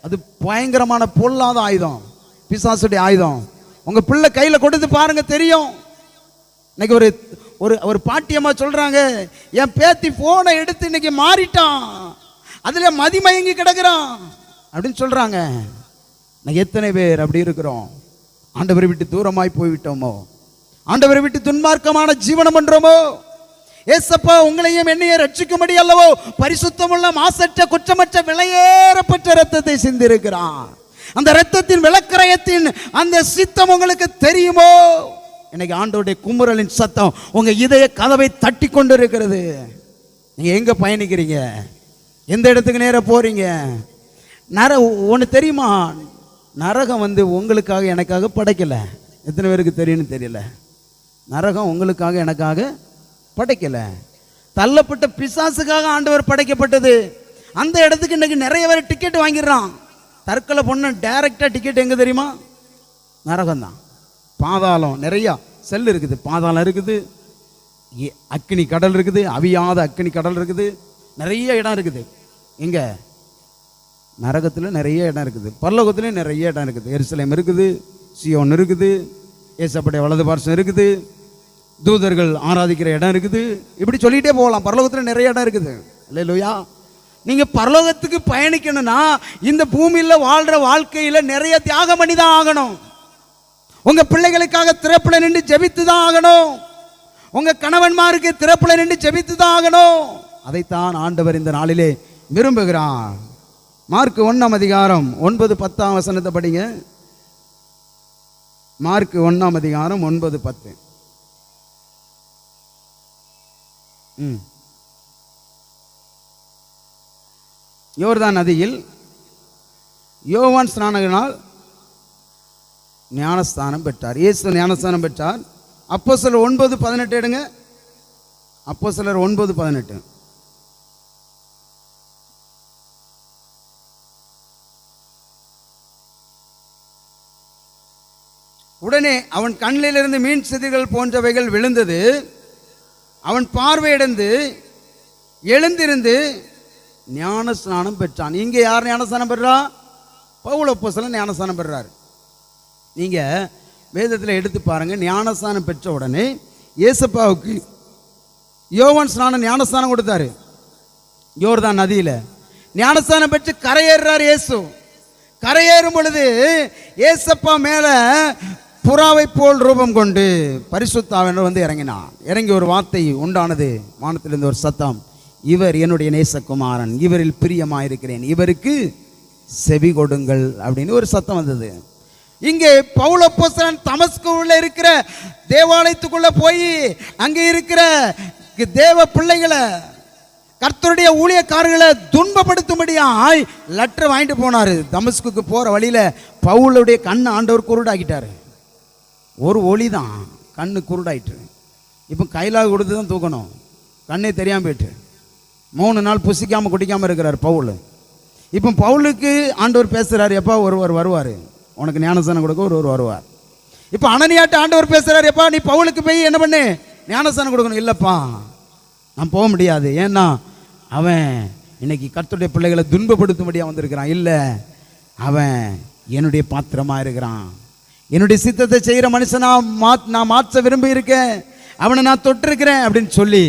A: அது பயங்கரமான பொல்லாத ஆயுதம், பிசாசுடைய ஆயுதம். உங்க பிள்ளை கையில் கொடுத்து பாருங்க, தெரியும். இன்னைக்கு ஒரு ஒரு ஒரு பாட்டியம்மா சொல்றாங்க, என் பேத்தி போனை எடுத்து இன்னைக்கு மாறிட்டான், அதுல மதிமயங்கி கிடக்குறான் அப்படின்னு சொல்றாங்க. நான் எத்தனை பேர் அப்படி இருக்கிறோம்? ஆண்டவரை விட்டு தூரமாய் போய்விட்டோமோ? ஆண்டவரை விட்டு துன்மார்க்கமான ஜீவனம் பண்றோமோ? ஏசப்பா உங்களையும் என்னையும் ரட்சிக்கும்படி அல்லவோ பரிசுத்தமுள்ள மாசற்ற குற்றமற்ற விலையேறப்பட்ட ரத்தத்தை சிந்திருக்கிறான். அந்த ரத்தத்தின் விளக்கரயத்தின் அந்த சித்தம் உங்களுக்கு தெரியுமோ? இன்னைக்கு ஆண்டவருடைய குமுறலின் சத்தம் உங்க இதய கதவை தட்டி கொண்டு இருக்கிறது. நீங்க எங்க பயணிக்கிறீங்க? எந்த இடத்துக்கு நேர போறீங்க? ஒன்று தெரியுமா? நரகம் வந்து உங்களுக்காக எனக்காக படைக்கல. எத்தனை பேருக்கு தெரியும்னு தெரியல. நரகம் உங்களுக்காக எனக்காக படைக்கல, தள்ளப்பட்ட பிசாசுக்காக ஆண்டவர் படைக்கப்பட்டது. அந்த இடத்துக்கு இன்னைக்கு நிறைய பேர் டிக்கெட் வாங்கிடுறான். தற்கொலை பொண்ணு டைரக்டா டிக்கெட் எங்க தெரியுமா? நரகம் தான். பாதாளம் நிறைய செல் இருக்குது, பாதாளம் இருக்குது, அக்கினி கடல் இருக்குது, அவியாத அக்கினி கடல் இருக்குது, நிறைய இடம் இருக்குது. எங்க? நரகத்தில் நிறைய இடம் இருக்குது, பரலோகத்திலையும் நிறைய இடம் இருக்குது. எருசலேம் இருக்குது, சியோன் இருக்குது, ஏசப்படைய வலது பார்சம் இருக்குது, தூதர்கள் ஆராதிக்கிற இடம் இருக்குது. இப்படி சொல்லிட்டே போகலாம். பரலோகத்தில் நிறைய இடம் இருக்குது. அல்லேலூயா. நீங்க பரலோகத்துக்கு பயணிக்கணும்னா இந்த பூமியில் வாழ்ற வாழ்க்கையில நிறைய தியாகம் பண்ணி தான் ஆகணும். உங்க பிள்ளைகளுக்காக திறப்புல நின்று ஜெபித்து தான் ஆகணும். உங்க கணவன்மாருக்கு திறப்புல நின்று ஜெபித்து தான் ஆகணும். அதைத்தான் ஆண்டவர் இந்த நாளிலே விரும்புகிறான். மார்க் 1:9-10 படிங்க. மார்க் 1:9-10. யோர்தான் நதியில் யோவான் ஸ்நானகனால் ஞானஸ்தானம் பெற்றார். இயேசு ஞானஸ்தானம் பெற்றார். அப்போஸ்தலர் 9:18 எடுங்க. அப்போஸ்தலர் 9:18. உடனே அவன் கண்ணிலிருந்து மீன் செதில்கள் போன்றவைகள் விழுந்தது. அவன் பார்வையிடந்து எழுந்திருந்து ஞானஸ்நானம் பெற்றான். இங்க யார் ஞானஸ்நானம் பெற்றா? பவுல் அப்போஸ்தலன் ஞானஸ்நானம் பெற்றார். நீங்க வேதத்தில் எடுத்து பாருங்க. ஞானஸ்நானம் பெற்ற உடனே ஏசப்பாவுக்கு யோவான் ஸ்நானம் ஞானஸ்நானம் கொடுத்தாரு. யோர்தான் நதியில ஞானஸ்நானம் பெற்று கரையேறார் இயேசு. கரையேறும் பொழுது ஏசப்பா மேல புறாவை போல் ரூபம் கொண்டு பரிசுத்த ஆவியானவர் வந்து இறங்கினான். இறங்கி ஒரு வார்த்தை உண்டானது, வானத்திலிருந்து ஒரு சத்தம், இவர் என்னுடைய நேசகுமாரன், இவரில் பிரியமாயிருக்கிறேன், இவருக்கு செவி கொடுங்கள் அப்படின்னு ஒரு சத்தம் வந்தது. இங்கே பவுல் அப்போஸ்தலன் தமஸ்குவுல இருக்கிற தேவாலயத்துக்குள்ள போய் அங்கே இருக்கிற தேவ பிள்ளைகளை, கர்த்தருடைய ஊழியக்காரர்களை துன்பப்படுத்தும்படியாய் லெட்டர் வாங்கிட்டு போனாரு. தமஸ்குக்கு போற வழியில பவுலுடைய கண்ணு ஆண்டவர் குருடாக்கிட்டாரு. ஒரு ஒளி தான் கண்ணு குருடாயிட்டு. இப்போ கையிலாக கொடுத்து தான் தூக்கணும், கண்ணே தெரியாம போயிட்டு 3 நாள் புசிக்காம குடிக்காம இருக்கிறார் பவுல். இப்போ பவுலுக்கு ஆண்டவர் பேசுறாரு, எப்பா ஒருவர் வருவார் உனக்கு ஞானஸ்தானம் கொடுக்க, ஒருவர் வருவார். இப்போ அனனியாட்ட ஆண்டவர் பேசுறாரு, எப்பா நீ பவுலுக்கு போய் என்ன பண்ணு, ஞானஸ்தானம் கொடுக்கணும். இல்லப்பா நான் போக முடியாது, ஏன்னா அவன் இன்னைக்கு கர்த்தருடைய பிள்ளைகளை துன்பப்படுத்தும்படியாக வந்திருக்கிறான். இல்லை, அவன் என்னுடைய பாத்திரமா இருக்கிறான், என்னுடைய சித்தத்தை செய்கிற மனுஷனா நான் மாற்ற விரும்பி இருக்கேன். அவனை நான் தொட்டிருக்கிறேன் அப்படின்னு சொல்லி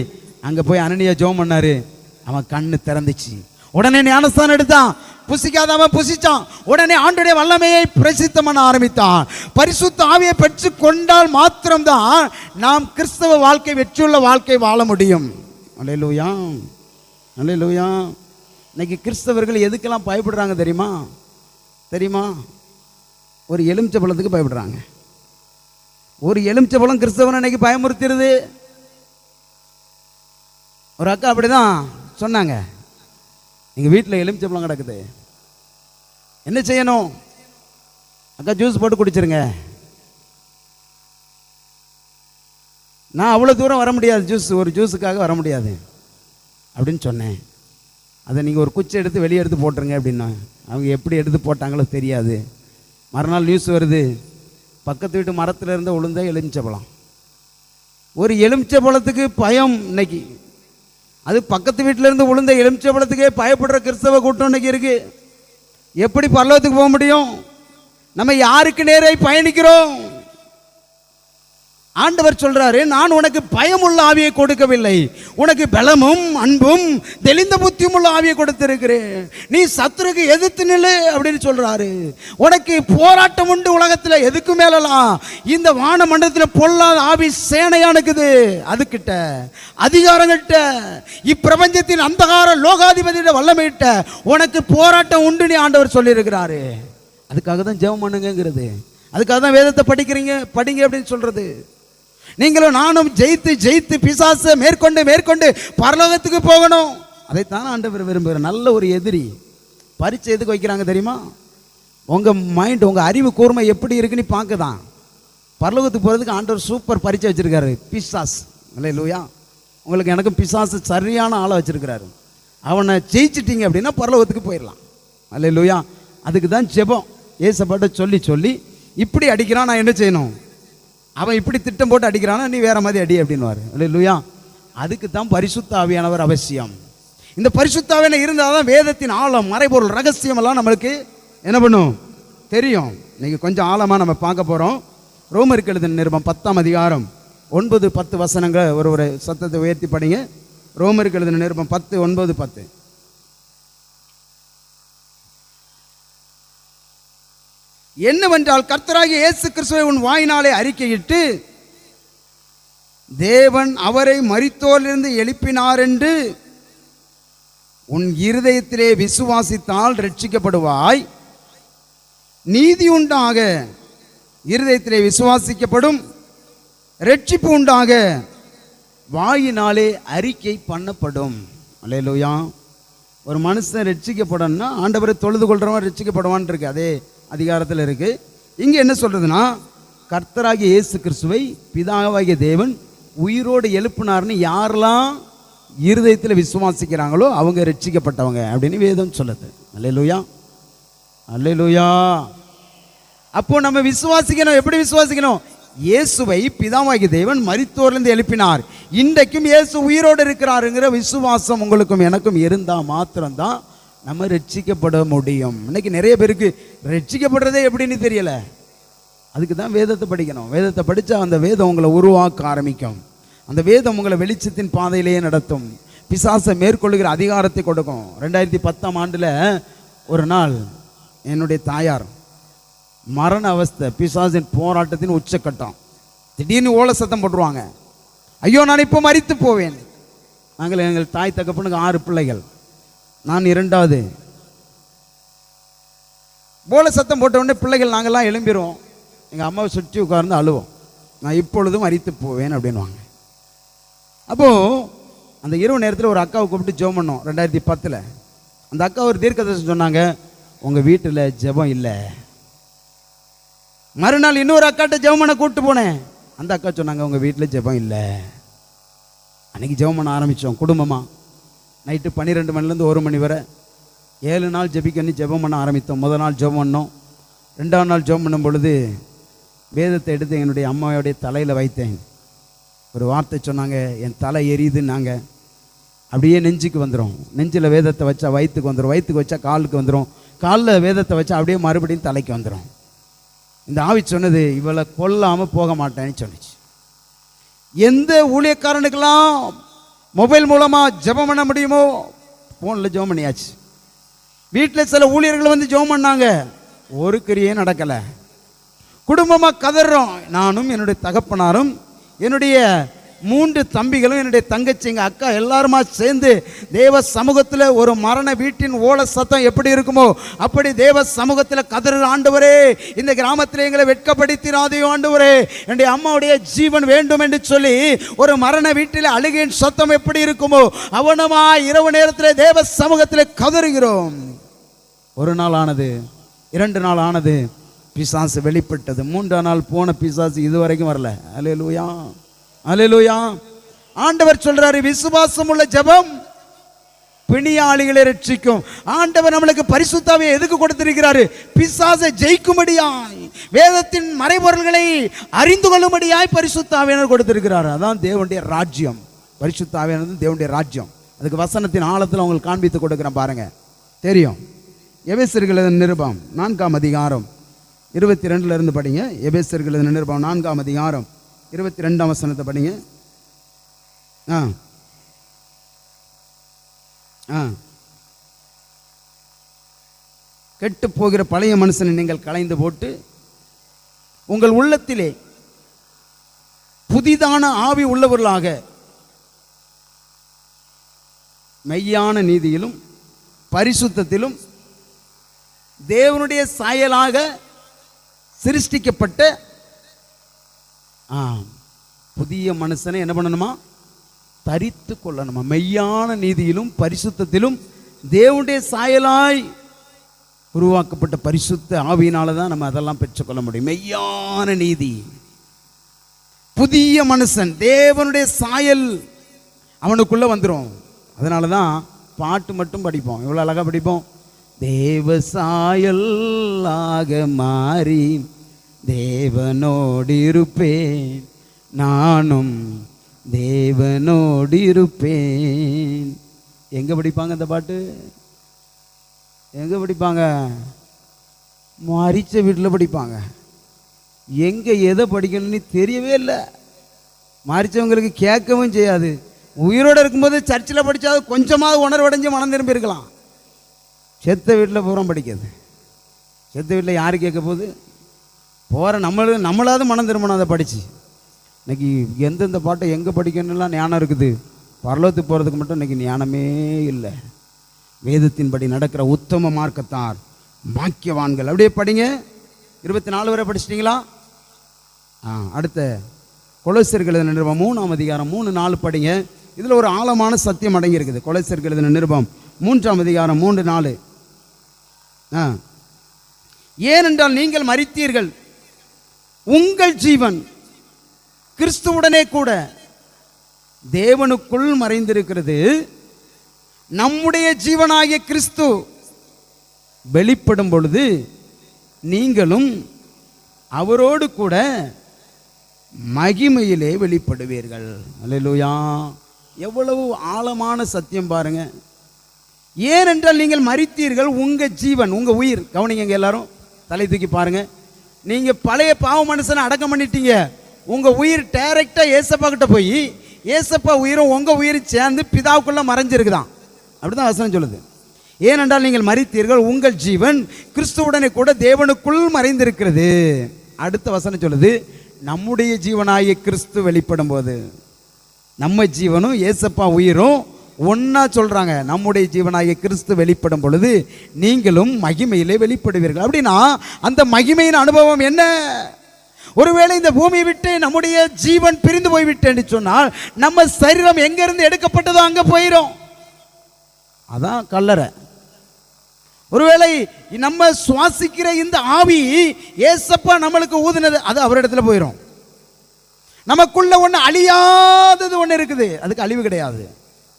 A: அங்கே போய் அனனியா ஜெபம் பண்ணாரு. அவன் கண்ணு திறந்துச்சு. உடனே ஞானஸ்தானம் எடுத்தான். புசிக்காதவன் புசிச்சான். உடனே ஆண்டுடைய வல்லமையை பிரசித்தம் பண்ண ஆரம்பித்தான். பரிசுத்த ஆவியை பெற்று கொண்டால் மாத்திரம்தான் நாம் கிறிஸ்தவ வாழ்க்கை, வெற்றியுள்ள வாழ்க்கை வாழ முடியும். அல்லேலூயா, அல்லேலூயா. இன்னைக்கு கிறிஸ்தவர்கள் எதுக்கெல்லாம் பயப்படுறாங்க தெரியுமா? தெரியுமா? ஒரு எலுமிச்சை பழத்துக்கு பயப்படுறாங்க. ஒரு எலுமிச்சை பழம் கிறிஸ்தவனை இன்னைக்கு பயமுறுத்திடுது. ஒரு அக்கா அப்படிதான் சொன்னாங்க, எங்கள் வீட்டில் எலுமிச்சை பழம் கிடக்குது, என்ன செய்யணும்? அக்கா ஜூஸ் போட்டு குடிச்சிருங்க. நான் அவ்வளோ தூரம் வர முடியாது, ஒரு ஜூஸுக்காக வர முடியாது அப்படின்னு சொன்னேன். அதை நீங்கள் ஒரு குச்சி எடுத்து வெளியே எடுத்து போட்டுருங்க அப்படின்னா, அவங்க எப்படி எடுத்து போட்டாங்களோ தெரியாது. மறுநாள் நியூஸ் வருது, பக்கத்து வீட்டு மரத்தில் இருந்த உளுந்த எலுமிச்சை பழம். ஒரு எலுமிச்சை பழத்துக்கு பயம் இன்னைக்கு. அது பக்கத்து வீட்டில் இருந்து உளுந்த எலுமிச்சை பழத்துக்கே பயப்படுற கிறிஸ்தவ கூட்டம் இன்னைக்கு இருக்கு. எப்படி பரலோகத்துக்கு போக முடியும்? நம்ம யாருக்கு நேராக பயணிக்கிறோம்? ஆண்டவர் சொல்றாரு, நான் உனக்கு பயமுள்ள ஆவியை கொடுக்கவில்லை, உனக்கு பலமும் அன்பும் தெளிந்த புத்தியும் உள்ள ஆவியை கொடுத்திருக்கிறேன். நீ சத்துருக்கு எதிர்த்து நில்லு அப்படின்னு சொல்றாரு. உனக்கு போராட்டம் உண்டு உலகத்தில். எதுக்கு மேலாம் இந்த வான மண்டலத்தில் பொல்லாத ஆவி சேனையானுக்குது. அதுகிட்ட அதிகாரங்கிட்ட, இப்பிரபஞ்சத்தின் அந்தகார லோகாதிபதியோட வல்லமையிட்ட உனக்கு போராட்டம் உண்டு நீ ஆண்டவர் சொல்லியிருக்கிறாரு. அதுக்காக தான் ஜெபம் பண்ணுங்கிறது. அதுக்காக தான் வேதத்தை படிங்க அப்படின்னு சொல்றது. நீங்களும் நானும் ஜெயித்து ஜெயித்து பிசாசை மேற்கொண்டு பரலோகத்துக்கு போகணும். அதைத்தான் ஆண்டவர் விரும்புகிறார். நல்ல ஒரு எதிரி. பரீட்சை எதுக்கு வைக்கிறாங்க தெரியுமா? உங்கள் மைண்ட், உங்கள் அறிவு கூர்மை எப்படி இருக்குன்னு பார்க்க தான். பரலோகத்துக்கு போகிறதுக்கு ஆண்டவர் சூப்பர் பரீட்சை வச்சிருக்காரு. பிசாஸ், அல்லேலூயா. உங்களுக்கு எனக்கும் பிசாசு சரியான ஆளை வச்சிருக்கிறாரு. அவனை ஜெயிச்சிட்டீங்க அப்படின்னா பரலோகத்துக்கு போயிடலாம். அல்லேலூயா. அதுக்கு தான் ஜெபம். ஏசப்பாட்ட சொல்லி இப்படி அடிக்கிறான், நான் என்ன செய்யணும்? அவன் இப்படி திட்டம் போட்டு அடிக்கிறானா, நீ வேற மாதிரி அடி அப்படின்னுவார். அல்லேலூயா. அதுக்கு தான் பரிசுத்த ஆவியானவர் அவசியம். இந்த பரிசுத்த ஆவியான இருந்தால் தான் வேதத்தின் ஆழம், மறைபொருள், ரகசியம் எல்லாம் நம்மளுக்கு என்ன பண்ணும் தெரியும். இன்னைக்கு கொஞ்சம் ஆழமாக நம்ம பார்க்க போகிறோம். ரோமருக்கு எழுதின நிருபம் 10ஆம் அதிகாரம் 9-10 வசனங்கள் ஒரு சத்தத்தை உயர்த்தி படிங்க. ரோமருக்கு எழுதின நிருபம் 10, 9, 10. என்னவென்றால், கர்த்தராகிய இயேசு கிறிஸ்துவை உன் வாயினாலே அறிக்கையிட்டு தேவன் அவரை மரித்தோரிலிருந்து எழுப்பினார் என்று உன் இருதயத்திலே விசுவாசித்தால் ரட்சிக்கப்படுவாய். நீதி உண்டாக இருதயத்திலே விசுவாசிக்கப்படும், ரட்சிப்பு உண்டாக வாயினாலே அறிக்கை பண்ணப்படும். அல்லேலூயா. ஒரு மனுஷன் ரட்சிக்கப்படணும்னா ஆண்டவரை தொழுது கொள்றவன் ரட்சிக்கப்படுவான் இருக்கு. அதே அதிகாரத்தில் இருக்கு. இங்க என்ன சொல்றதுன்னா, கர்த்தராகிய இயேசு கிறிஸ்துவை பிதாவாகிய தேவன் உயிரோடு எழுப்பினார்னு யாரெல்லாம் இருதயத்தில் விசுவாசிக்கிறாங்களோ அவங்க ரட்சிக்கப்பட்டவங்க அப்படின்னு வேதம் சொல்லுது. அல்லேலூயா, அல்லேலூயா. அப்போ நம்ம விசுவாசிக்கணும். எப்படி விசுவாசிக்கணும்? இயேசுவை பிதாவாகிய தேவன் மரித்தோரிலிருந்து எழுப்பினார், இன்றைக்கும் இயேசு உயிரோடு இருக்கிறாருங்கிற விசுவாசம் உங்களுக்கும் எனக்கும் இருந்தால் மாத்திரம்தான் நம்ம ரட்சிக்கப்பட முடியும். இன்னைக்கு நிறைய பேருக்கு ரட்சிக்கப்படுறதே எப்படின்னு தெரியல. அதுக்கு தான் வேதத்தை படிக்கணும். வேதத்தை படித்தா அந்த வேதம் உங்களை உருவாக்க ஆரம்பிக்கும். அந்த வேதம் உங்களை வெளிச்சத்தின் பாதையிலேயே நடத்தும். பிசாசை மேற்கொள்ளுகிற அதிகாரத்தை கொடுக்கும். 2010ஆம் ஆண்டில் ஒரு நாள் என்னுடைய தாயார் மரண அவஸ்தை, பிசாசின் போராட்டத்தின் உச்சக்கட்டம். திடீர்னு ஓலை சத்தம் போட்டுருவாங்க. ஐயோ, நான் இப்போ மரித்து போவேன். எங்கள் தாய் தகப்பனுக்கு 6 பிள்ளைகள், நான் 2வது. போல சத்தம் போட்ட உடனே பிள்ளைகள் நாங்கள்லாம் எழும்பிடுவோம். எங்கள் அம்மாவை சுற்றி உட்கார்ந்து அழுவோம். நான் இப்பொழுதும் மரித்து போவேன் அப்படின்வாங்க. அப்போது அந்த இரவு நேரத்தில் ஒரு அக்காவை கூப்பிட்டு ஜெபம் பண்ணோம் 2010. அந்த அக்கா ஒரு தீர்க்கதரிசனம் சொன்னாங்க, உங்கள் வீட்டில் ஜெபம் இல்லை. மறுநாள் இன்னொரு அக்காட்ட ஜெபம் பண்ண கூப்பிட்டு போனேன். அந்த அக்கா சொன்னாங்க, உங்கள் வீட்டில் ஜெபம் இல்லை. அன்றைக்கி ஜெபம் பண்ண ஆரம்பித்தோம் குடும்பமாக. நைட்டு 12 மணிலேருந்து 1 மணி வரை 7 நாள் ஜெபம் பண்ண ஆரம்பித்தோம். முதல் நாள் ஜெபம் பண்ணோம். 2ஆம் நாள் ஜெபம் பண்ணும் பொழுது வேதத்தை எடுத்து என்னுடைய அம்மாவுடைய தலையில் வைத்தேன். ஒரு வார்த்தை சொன்னாங்க, என் தலை எரியுதுன்னாங்க. அப்படியே நெஞ்சுக்கு வந்துடும். நெஞ்சில் வேதத்தை வச்சா வயிற்றுக்கு வந்துடும், வயிற்றுக்கு வச்சா காலுக்கு வந்துடும், காலில் வேதத்தை வச்சா அப்படியே மறுபடியும் தலைக்கு வந்துடும். இந்த ஆவி சொன்னது, இவளை கொல்லாமல் போக மாட்டேன்னு சொன்னிச்சு. எந்த ஊழியக்காரனுக்கெல்லாம் மொபைல் மூலமா ஜெபம் பண்ண முடியுமோ போன்ல ஜெபம் பண்ணியாச்சு. வீட்டில் சில ஊழியர்கள் வந்து ஜெபம் பண்ணாங்க, ஒரு கிரியே நடக்கல. குடும்பமா கதறோம். நானும் என்னுடைய தகப்பனாரும் என்னுடைய 3 தம்பிகளும் என்னுடைய தங்கச்சி எங்க அக்கா எல்லாருமா சேர்ந்து தேவ சமூகத்தில் ஒரு மரண வீட்டின் ஓல சத்தம் எப்படி இருக்குமோ அப்படி தேவ சமூகத்தில் கதற, ஆண்டவரே இந்த கிராமத்தில் எங்களை வெட்கப்படுத்தினாதையோ ஆண்டவரே, என்னுடைய அம்மாவுடைய ஜீவன் வேண்டும் என்று சொல்லி ஒரு மரண வீட்டில் அழுகையின் சத்தம் எப்படி இருக்குமோ அவனமா இரவு நேரத்தில் தேவ சமூகத்தில் கதறுகிறோம். ஒரு நாள் ஆனது, 2 நாள் ஆனது, பிசாசு வெளிப்பட்டது. 3ஆம் நாள் போன பிசாசு இதுவரைக்கும் வரல. அல்லேலூயா, அல்லேலூயா. ஆண்டவர் சொல்றாரு, விசுவாசம் உள்ள ஜெபம் பிணியாளிகளை ரட்சிக்கும். ஆண்டவர் நம்மளுக்கு பரிசுத்த ஆவியை எதுக்கு கொடுத்திருக்கிறாரு? பிசாசை ஜெயிக்கும்படியாய், வேதத்தின் மறைபொருள்களை அறிந்து கொள்ளும்படியாய் பரிசுத்த ஆவியானவர் கொடுத்திருக்கிறார். அதான் தேவனுடைய ராஜ்யம். பரிசுத்த ஆவியானது தேவனுடைய ராஜ்யம். அதுக்கு வசனத்தின் ஆழத்தில் உங்களுக்கு காண்பித்து கொடுக்கிறேன் பாருங்க, தெரியும். எபேசியர்கள் நிருபம் 4ஆம் அதிகாரம் 22 இருந்து படிங்க. எபேசியர்கள் நிருபம் 4ஆம் அதிகாரம் 22ஆம் வசனத்தை படிங்க. கெட்டு போகிற பழைய மனுஷனை நீங்கள் களைந்து போட்டு உங்கள் உள்ளத்திலே புதிதான ஆவி உள்ளவர்களாக மெய்யான நீதியிலும் பரிசுத்தத்திலும் தேவனுடைய சாயலாக சிருஷ்டிக்கப்பட்ட புதிய மனுஷனை என்ன பண்ணணுமா? தரித்து கொள்ளணுமா? மெய்யான நீதியிலும் பரிசுத்தத்திலும் தேவனுடைய சாயலாய் உருவாக்கப்பட்ட பரிசுத்த ஆவியினால தான் நம்ம அதெல்லாம் பெற்றுக்கொள்ள முடியும். மெய்யான நீதி, புதிய மனுஷன், தேவனுடைய சாயல் அவனுக்குள்ள வந்துடும். அதனால தான் பாட்டு மட்டும் படிப்போம். எவ்வளோ அழகா படிப்போம். தேவ சாயலாக மாறி தேவனோடு இருப்பேன், நானும் தேவனோடு இருப்பேன். எங்க படிப்பாங்க இந்த பாட்டு? எங்க படிப்பாங்க? மரிச்ச வீட்டில் படிப்பாங்க. எங்க எதை படிக்கணும்னு தெரியவே இல்லை. மரிச்சவங்களுக்கு கேட்கவும் செய்யாது. உயிரோடு இருக்கும்போது சர்ச்சில் படித்தாது கொஞ்சமாவது உணர்வடைஞ்சு மனம் திரும்பி இருக்கலாம். செத்த வீட்டில் பூரா படிக்கிறது. செத்த வீட்டில் யார் கேட்க போகுது? போகிற நம்மளாவது மனம் திரும்பணும் அதை படித்து. இன்னைக்கு எந்தெந்த பாட்டை எங்கே படிக்கணும்லாம் ஞானம் இருக்குது. பரலோகத்துக்கு போகிறதுக்கு மட்டும் இன்னைக்கு ஞானமே இல்லை. வேதத்தின்படி நடக்கிற உத்தம மார்க்கத்தார் பாக்கியவான்கள். அப்படியே படிங்க. 24 வரை படிச்சிட்டிங்களா? அடுத்த கொலோசியர்கள் நிருபம் 3ஆம் அதிகாரம் 3-4 படிங்க. இதில் ஒரு ஆழமான சத்தியம் அடங்கி இருக்குது. கொலோசியர்கள் நிருபம் 3ஆம் அதிகாரம் 3-4. ஏனென்றால் நீங்கள் மரித்தீர்கள், உங்கள் ஜீவன் கிறிஸ்துவுடனே கூட தேவனுக்குள் மறைந்திருக்கிறது. நம்முடைய ஜீவனாகிய கிறிஸ்து வெளிப்படும் பொழுது நீங்களும் அவரோடு கூட மகிமையிலே வெளிப்படுவீர்கள். அல்லேலூயா. எவ்வளவு ஆழமான சத்தியம் பாருங்க. ஏனென்றால் நீங்கள் மரித்தீர்கள், உங்க ஜீவன், உங்க உயிர். கவனிங்க எல்லாரும், தலை தூக்கி பாருங்க. நீங்க பழைய பாவ மனுஷனை அடக்கம் பண்ணிட்டீங்க. உங்க உயிர் டைரக்டா ஏசப்பா கிட்ட போய் ஏசப்பா உயிரும் உங்க உயிரும் சேர்ந்து பிதாவுக்குள்ள மறைஞ்சிருக்குதான். அப்படிதான் வசனம் சொல்லுது. ஏனென்றால் நீங்கள் மரித்தீர்கள், உங்கள் ஜீவன் கிறிஸ்துவுடனே கூட தேவனுக்குள் மறைந்திருக்கிறது. அடுத்த வசனம் சொல்லுது, நம்முடைய ஜீவனாகிய கிறிஸ்து வெளிப்படும் போது நம்ம ஜீவனும் ஏசப்பா உயிரும் ஒன்னா சொல்றாங்க. நம்முடைய ஜீவனாகிய கிறிஸ்து வெளிப்படும் பொழுது நீங்களும் மகிமையிலே வெளிப்படுவீர்கள். அப்படின்னா அந்த மகிமையின் அனுபவம் என்ன? ஒருவேளை இந்த பூமியை விட்டு நம்முடைய ஜீவன் பிரிந்து போய்விட்டேன்னு சொன்னால் நம்ம சரீரம் எங்க இருந்து எடுக்கப்பட்டதோ அங்க போயிடும். அதான் கல்லறை. ஒருவேளை நம்ம சுவாசிக்கிற இந்த ஆவி ஏசப்பா நம்மளுக்கு ஊதுனது, அது அவரிடத்துல போயிடும். நமக்குள்ள ஒன்று அழியாதது ஒன்று இருக்குது, அதுக்கு அழிவு கிடையாது.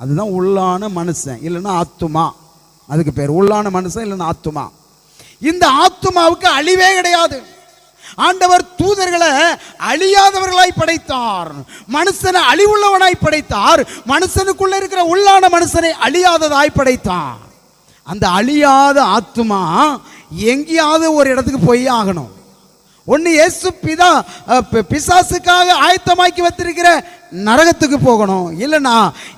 A: அதுதான் உள்ளான மனுஷன், இல்லைன்னா ஆத்துமா. அதுக்கு பேர் உள்ளான மனுஷன், இல்லைன்னா ஆத்துமா. இந்த ஆத்துமாவுக்கு அழிவே கிடையாது. ஆண்டவர் தூதர்களை அழியாதவர்களாய் படைத்தார், மனுஷனை அழிவுள்ளவனாய் படைத்தார், மனுஷனுக்குள்ள இருக்கிற உள்ளான மனுஷனை அழியாததாய் படைத்தார். அந்த அழியாத ஆத்துமா எங்கேயாவது ஒரு இடத்துக்கு போய் ஆகணும். ஒன்னு இயேசு பிசாசுக்காக ஆயத்தமாக்கி வைத்திருக்கிற நரகத்துக்கு போகணும், இல்லைன்னா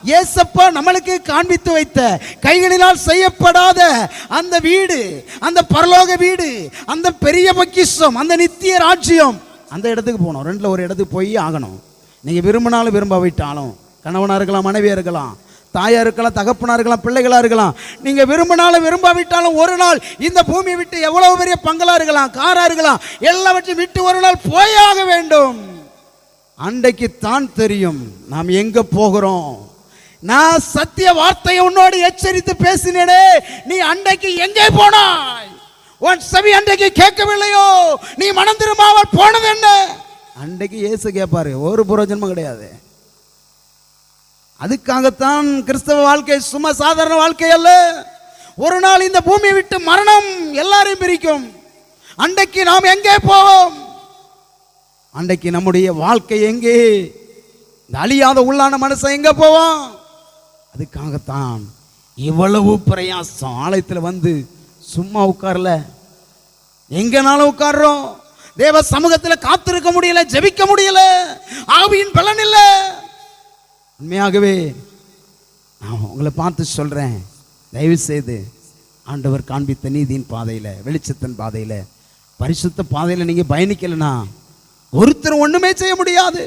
A: இயேசப்பா நம்மளுக்கு காண்பித்து வைத்த கைகளினால் செய்யப்படாத அந்த வீடு, அந்த பரலோக வீடு, அந்த பெரிய பொக்கிஷம், அந்த நித்திய ராஜ்யம், அந்த இடத்துக்கு போகணும். ரெண்டுல ஒரு இடத்துக்கு போய் ஆகணும். நீங்க விரும்பினாலும் விரும்பாவிட்டாலும், கணவனா இருக்கலாம், மனைவியா இருக்கலாம், தாயா இருக்கலாம், தகப்பனா இருக்கலாம், பிள்ளைகளா இருக்கலாம், நீங்க விரும்பினாலும் விரும்பாவிட்டாலும் ஒரு நாள் இந்த பூமியை விட்டு எவ்வளவு பெரிய பங்களா இருக்கலாம், காரா இருக்கலாம், எல்லாவற்றையும் விட்டு ஒரு நாள் போயாக வேண்டும். அன்றைக்கு தான் தெரியும் நாம் எங்க போகிறோம். நான் சத்திய வார்த்தையை உன்னோடு எச்சரித்து பேசினேனே, நீ அன்றைக்கு எங்கே போனாய்? உன் செவி அன்றைக்கு கேட்கவில்லையோ? நீ மனம் திரும்பாமல் போனது என்ன? அன்றைக்கு இயேசு கேட்பாரு, ஒரு பிரயோஜனமும் கிடையாது. அதுக்காகத்தான் கிறிஸ்தவ வாழ்க்கை சும்மா சாதாரண வாழ்க்கை அல்ல. ஒரு நாள் இந்த பூமியை விட்டு மரணம் எல்லாரையும் பிரிக்கும். அன்றைக்கு நாம் எங்கே போவோம்? அன்றைக்கு நம்முடைய வாழ்க்கை எங்கே? இந்த அழியாத உள்ளான மனுஷன் எங்க போவான்? அதுக்காகத்தான் இவ்வளவு பிரயாசம். ஆலயத்தில் வந்து சும்மா உட்கார்ல, எங்கனாலும் உட்கார்றோம். தேவ சமூகத்தில் காத்திருக்க முடியல, ஜெபிக்க முடியல, ஆவியின் பலன் இல்லை. உண்மையாகவே நான் உங்களை பார்த்து சொல்றேன், தயவு செய்து ஆண்டவர் காண்பித்த நீதியின் பாதையில, வெளிச்சத்தின் பாதையில, பரிசுத்த பாதையில நீங்க பயணிக்கலனா ஒருத்தர் ஒண்ணுமே செய்ய முடியாது.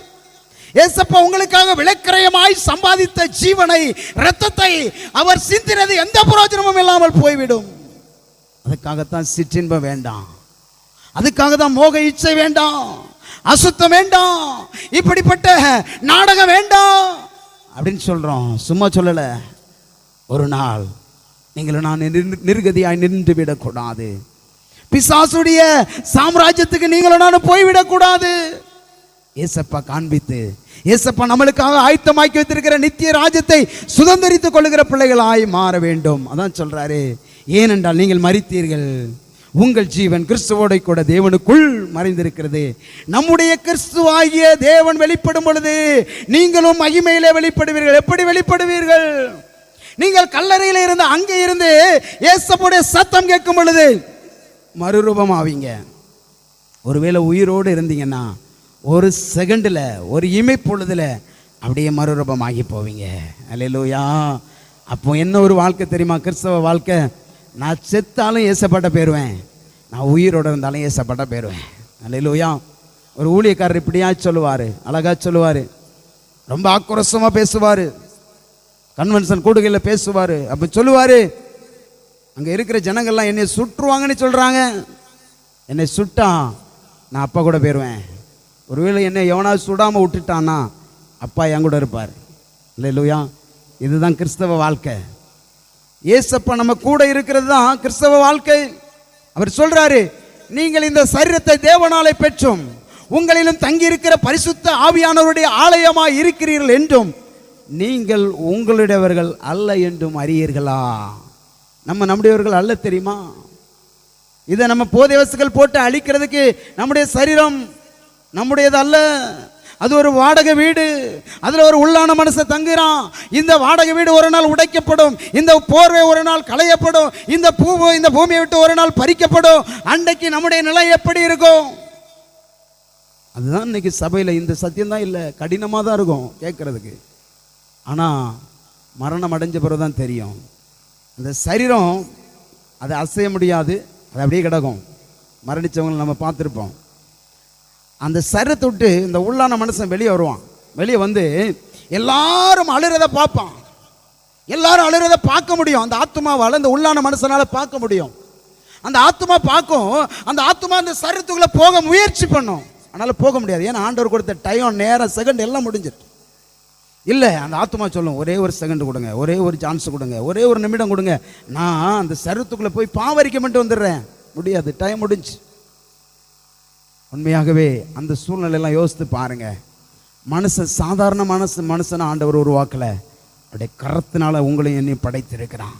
A: ஏசப்பா உங்களுக்காக விலைக்கிரயமாய் சம்பாதித்த ஜீவனை, இரத்தத்தை அவர் சிந்தினது எந்த பிரயோஜனமும் இல்லாமல் போய்விடும். அதுக்காகத்தான் சிற்றின்பம் வேண்டாம், அதுக்காக தான் மோக இச்சை வேண்டாம், அசுத்தம் வேண்டாம், இப்படிப்பட்ட நாடகம் வேண்டாம் அப்படின்னு சொல்றோம். சும்மா சொல்லல. ஒரு நாள் நீங்கள் நான் நிர்கதியாய் நின்று விடக்கூடாது. பிசாசுடைய சாம்ராஜ்யத்துக்கு நீங்களும் நான் போய்விடக்கூடாது. ஏசப்பா காண்பித்து, ஏசப்பா நம்மளுக்காக ஆயத்தமாக்கி வைத்திருக்கிற நித்திய ராஜ்யத்தை சுதந்திரித்துக் கொள்ளுகிற பிள்ளைகளாய் மாற வேண்டும். அதான் சொல்றாரு, ஏனென்றால் நீங்கள் மரித்தீர்கள், உங்கள் ஜீவன் கிறிஸ்துவோட கூட தேவனுக்குள் மறைந்திருக்கிறது. நம்முடைய கிறிஸ்துவாகிய தேவன் வெளிப்படும் பொழுது நீங்களும் மகிமையிலே வெளிப்படுவீர்கள். எப்படி வெளிப்படுவீர்கள்? நீங்கள் கல்லறையில் இருந்து அங்கே இருந்து இயேசுவுடைய சத்தம் கேட்கும் பொழுது மறுரூபம் ஆவீங்க. ஒருவேளை உயிரோடு இருந்தீங்கன்னா ஒரு செகண்டில், ஒரு இமைப்பொழுதுல அப்படியே மறுரூபம் ஆகி போவீங்க. அல்லேலூயா. அப்போ என்ன ஒரு வாழ்க்கை தெரியுமா? கிறிஸ்தவ வாழ்க்கை. நான் செத்தாலும் ஏசப்பட்ட போயிடுவேன், நான் உயிரோடு இருந்தாலும் ஏசப்பட்ட போயிடுவேன். அல்லேலூயா. ஒரு ஊழியக்காரர் இப்படியா சொல்லுவார், அழகா சொல்லுவார், ரொம்ப ஆக்ரோஷமாக பேசுவார், கன்வென்ஷன் கூடுகையில் பேசுவார். அப்போ சொல்லுவார், அங்கே இருக்கிற ஜனங்கள்லாம் என்னை சுற்றுவாங்கன்னு சொல்கிறாங்க, என்னை சுட்டா நான் அப்பா கூட போயிடுவேன். ஒருவேளை என்னை எவனாவது சுடாமல் விட்டுட்டான்னா அப்பா என் கூட இருப்பார். அல்லேலூயா. இதுதான் கிறிஸ்தவ வாழ்க்கை. ஏசப்பா நம்ம கூட இருக்கிறது தான் கிறிஸ்தவ வாழ்க்கை. அவர் சொல்றாரு, நீங்கள் இந்த சரீரத்தை தேவனாலே பெற்றும் உங்களிலும் தங்கி இருக்கிற பரிசுத்த ஆவியானவருடைய ஆலயமாய் இருக்கிறீர்கள் என்றும் நீங்கள் உங்களுடையவர்கள் அல்ல என்றும் அறியீர்களா? நம்ம நம்முடையவர்கள் அல்ல தெரியுமா? இதை நம்ம போதை வஸ்துக்கள் போட்டு அழிக்கிறதுக்கு நம்முடைய சரீரம் நம்முடையது அல்ல. அது ஒரு வாடகை வீடு, அதுல ஒரு உள்ளான மனுஷன் தங்குறான். இந்த வாடகை வீடு ஒரு நாள் உடைக்கப்படும், இந்த போர்வை ஒரு நாள் களையப்படும், இந்த பூமியை விட்டு ஒரு நாள் பறிக்கப்படும். அன்றைக்கு நம்முடைய நிலை எப்படி இருக்கும்? அதுதான் இன்னைக்கு சபையில் இந்த சத்தியம் தான் இல்லை, கடினமாக தான் இருக்கும் கேட்கறதுக்கு. ஆனால் மரணம் அடைஞ்ச பிறகு தான் தெரியும். அந்த சரீரம் அதை அசைய முடியாது, அது அப்படியே கிடக்கும். மரணித்தவங்களை நம்ம பார்த்துருப்போம். அந்த சரீரத்தை விட்டு இந்த உள்ளான மனுஷன் வெளியே வருவான். வெளியே வந்து எல்லாரும் அழுறதை பார்ப்பான். எல்லாரும் அழுறதை பார்க்க முடியும். அந்த ஆத்மாவால் இந்த உள்ளான மனுஷனால பார்க்க முடியும். அந்த ஆத்மா பார்க்கும். அந்த ஆத்மா அந்த சரீரத்துக்குள்ள போக முயற்சி பண்ணும், அதனால போக முடியாது. ஏன்னா ஆண்டவர் கொடுத்த டைம், நேரம், செகண்ட் எல்லாம் முடிஞ்சிட்டு இல்லை. அந்த ஆத்மா சொல்லும், ஒரே ஒரு செகண்ட் கொடுங்க, ஒரே ஒரு சான்ஸ் கொடுங்க, ஒரே ஒரு நிமிடம் கொடுங்க, நான் அந்த சரீரத்துக்குள்ள போய் பாவரிக்க மட்டும் வந்துடுறேன். முடியாது, டைம் முடிஞ்சு. உண்மையாகவே அந்த சூழ்நிலையெல்லாம் யோசித்து பாருங்க. மனுஷன் சாதாரண மனுஷனை ஆண்டவர் உருவாக்கல, அப்படியே கரத்தினால உங்களையும் என்னையும் படைத்திருக்கிறான்.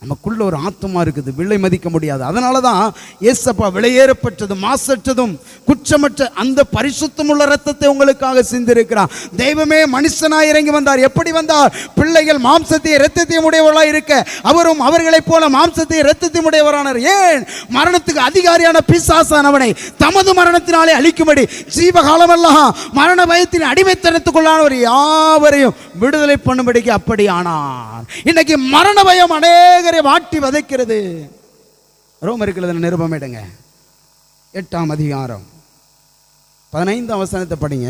A: நமக்குள்ள ஒரு ஆத்மா இருக்குது, விலை மதிக்க முடியாது. அதனால தான் ஏசப்பா விலையேறப்பட்டதும் மாசற்றதும் குற்றமற்ற அந்த பரிசுத்தமுள்ள ரத்தத்தை உங்களுக்காக சிந்திருக்கிறார். தெய்வமே மனுஷனாய் இறங்கி வந்தார். எப்படி வந்தார்? பிள்ளைகள் மாம்சத்தையும் இரத்தத்தையும் உடையவர்களாக இருக்க அவரும் அவர்களைப் போல மாம்சத்தையும் இரத்தத்தையும் உடையவரானார். ஏன்? மரணத்துக்கு அதிகாரியான பிசாசானவனை தமது மரணத்தினாலே அழிக்கும்படி ஜீவகாலமெல்லாம் மரண பயத்தின் அடிமைத்தனத்துக்குள்ளானவர் யாவரையும் விடுதலை பண்ணும்படிக்கு அப்படி ஆனார். இன்னைக்கு மரண பயம் அநேகரை வாட்டி வதைக்கிறது. ரோமருக்கு நிருபம் எடுங்க, 8ஆம் அதிகாரம் 15ஆம் வசனத்தை படிங்க.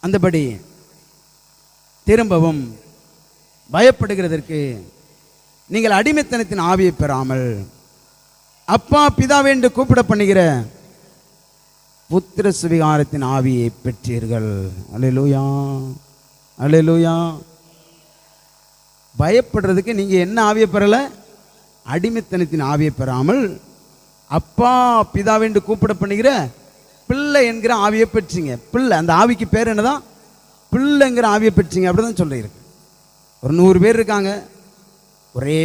A: அந்தபடி திரும்பவும் பயப்படுகிறதற்கு நீங்கள் அடிமைத்தனத்தின் ஆவியை பெறாமல் அப்பா பிதாவே என்று கூப்பிட பண்ணுகிற புத்திர சுவிகாரத்தின் ஆவியை பெற்றீர்கள். அல்லேலூயா, அல்லேலூயா. பயப்படுறதுக்கு நீங்க என்ன ஆவியை பெறல? அடிமைத்தனத்தின் ஆவியை பெறாமல் அப்பா பிதாவே என்று கூப்பிட பண்ணுகிற பிள்ளை என்கிற ஆவியை பெற்றீங்க. பிள்ளை, அந்த ஆவிக்கு பேர் என்னதான்? பிள்ளைங்கிற ஆவியை பெற்றீங்க. அப்படிதான் சொல்லியிருக்கு. ஒரு 100 பேர் இருக்காங்க, ஒரே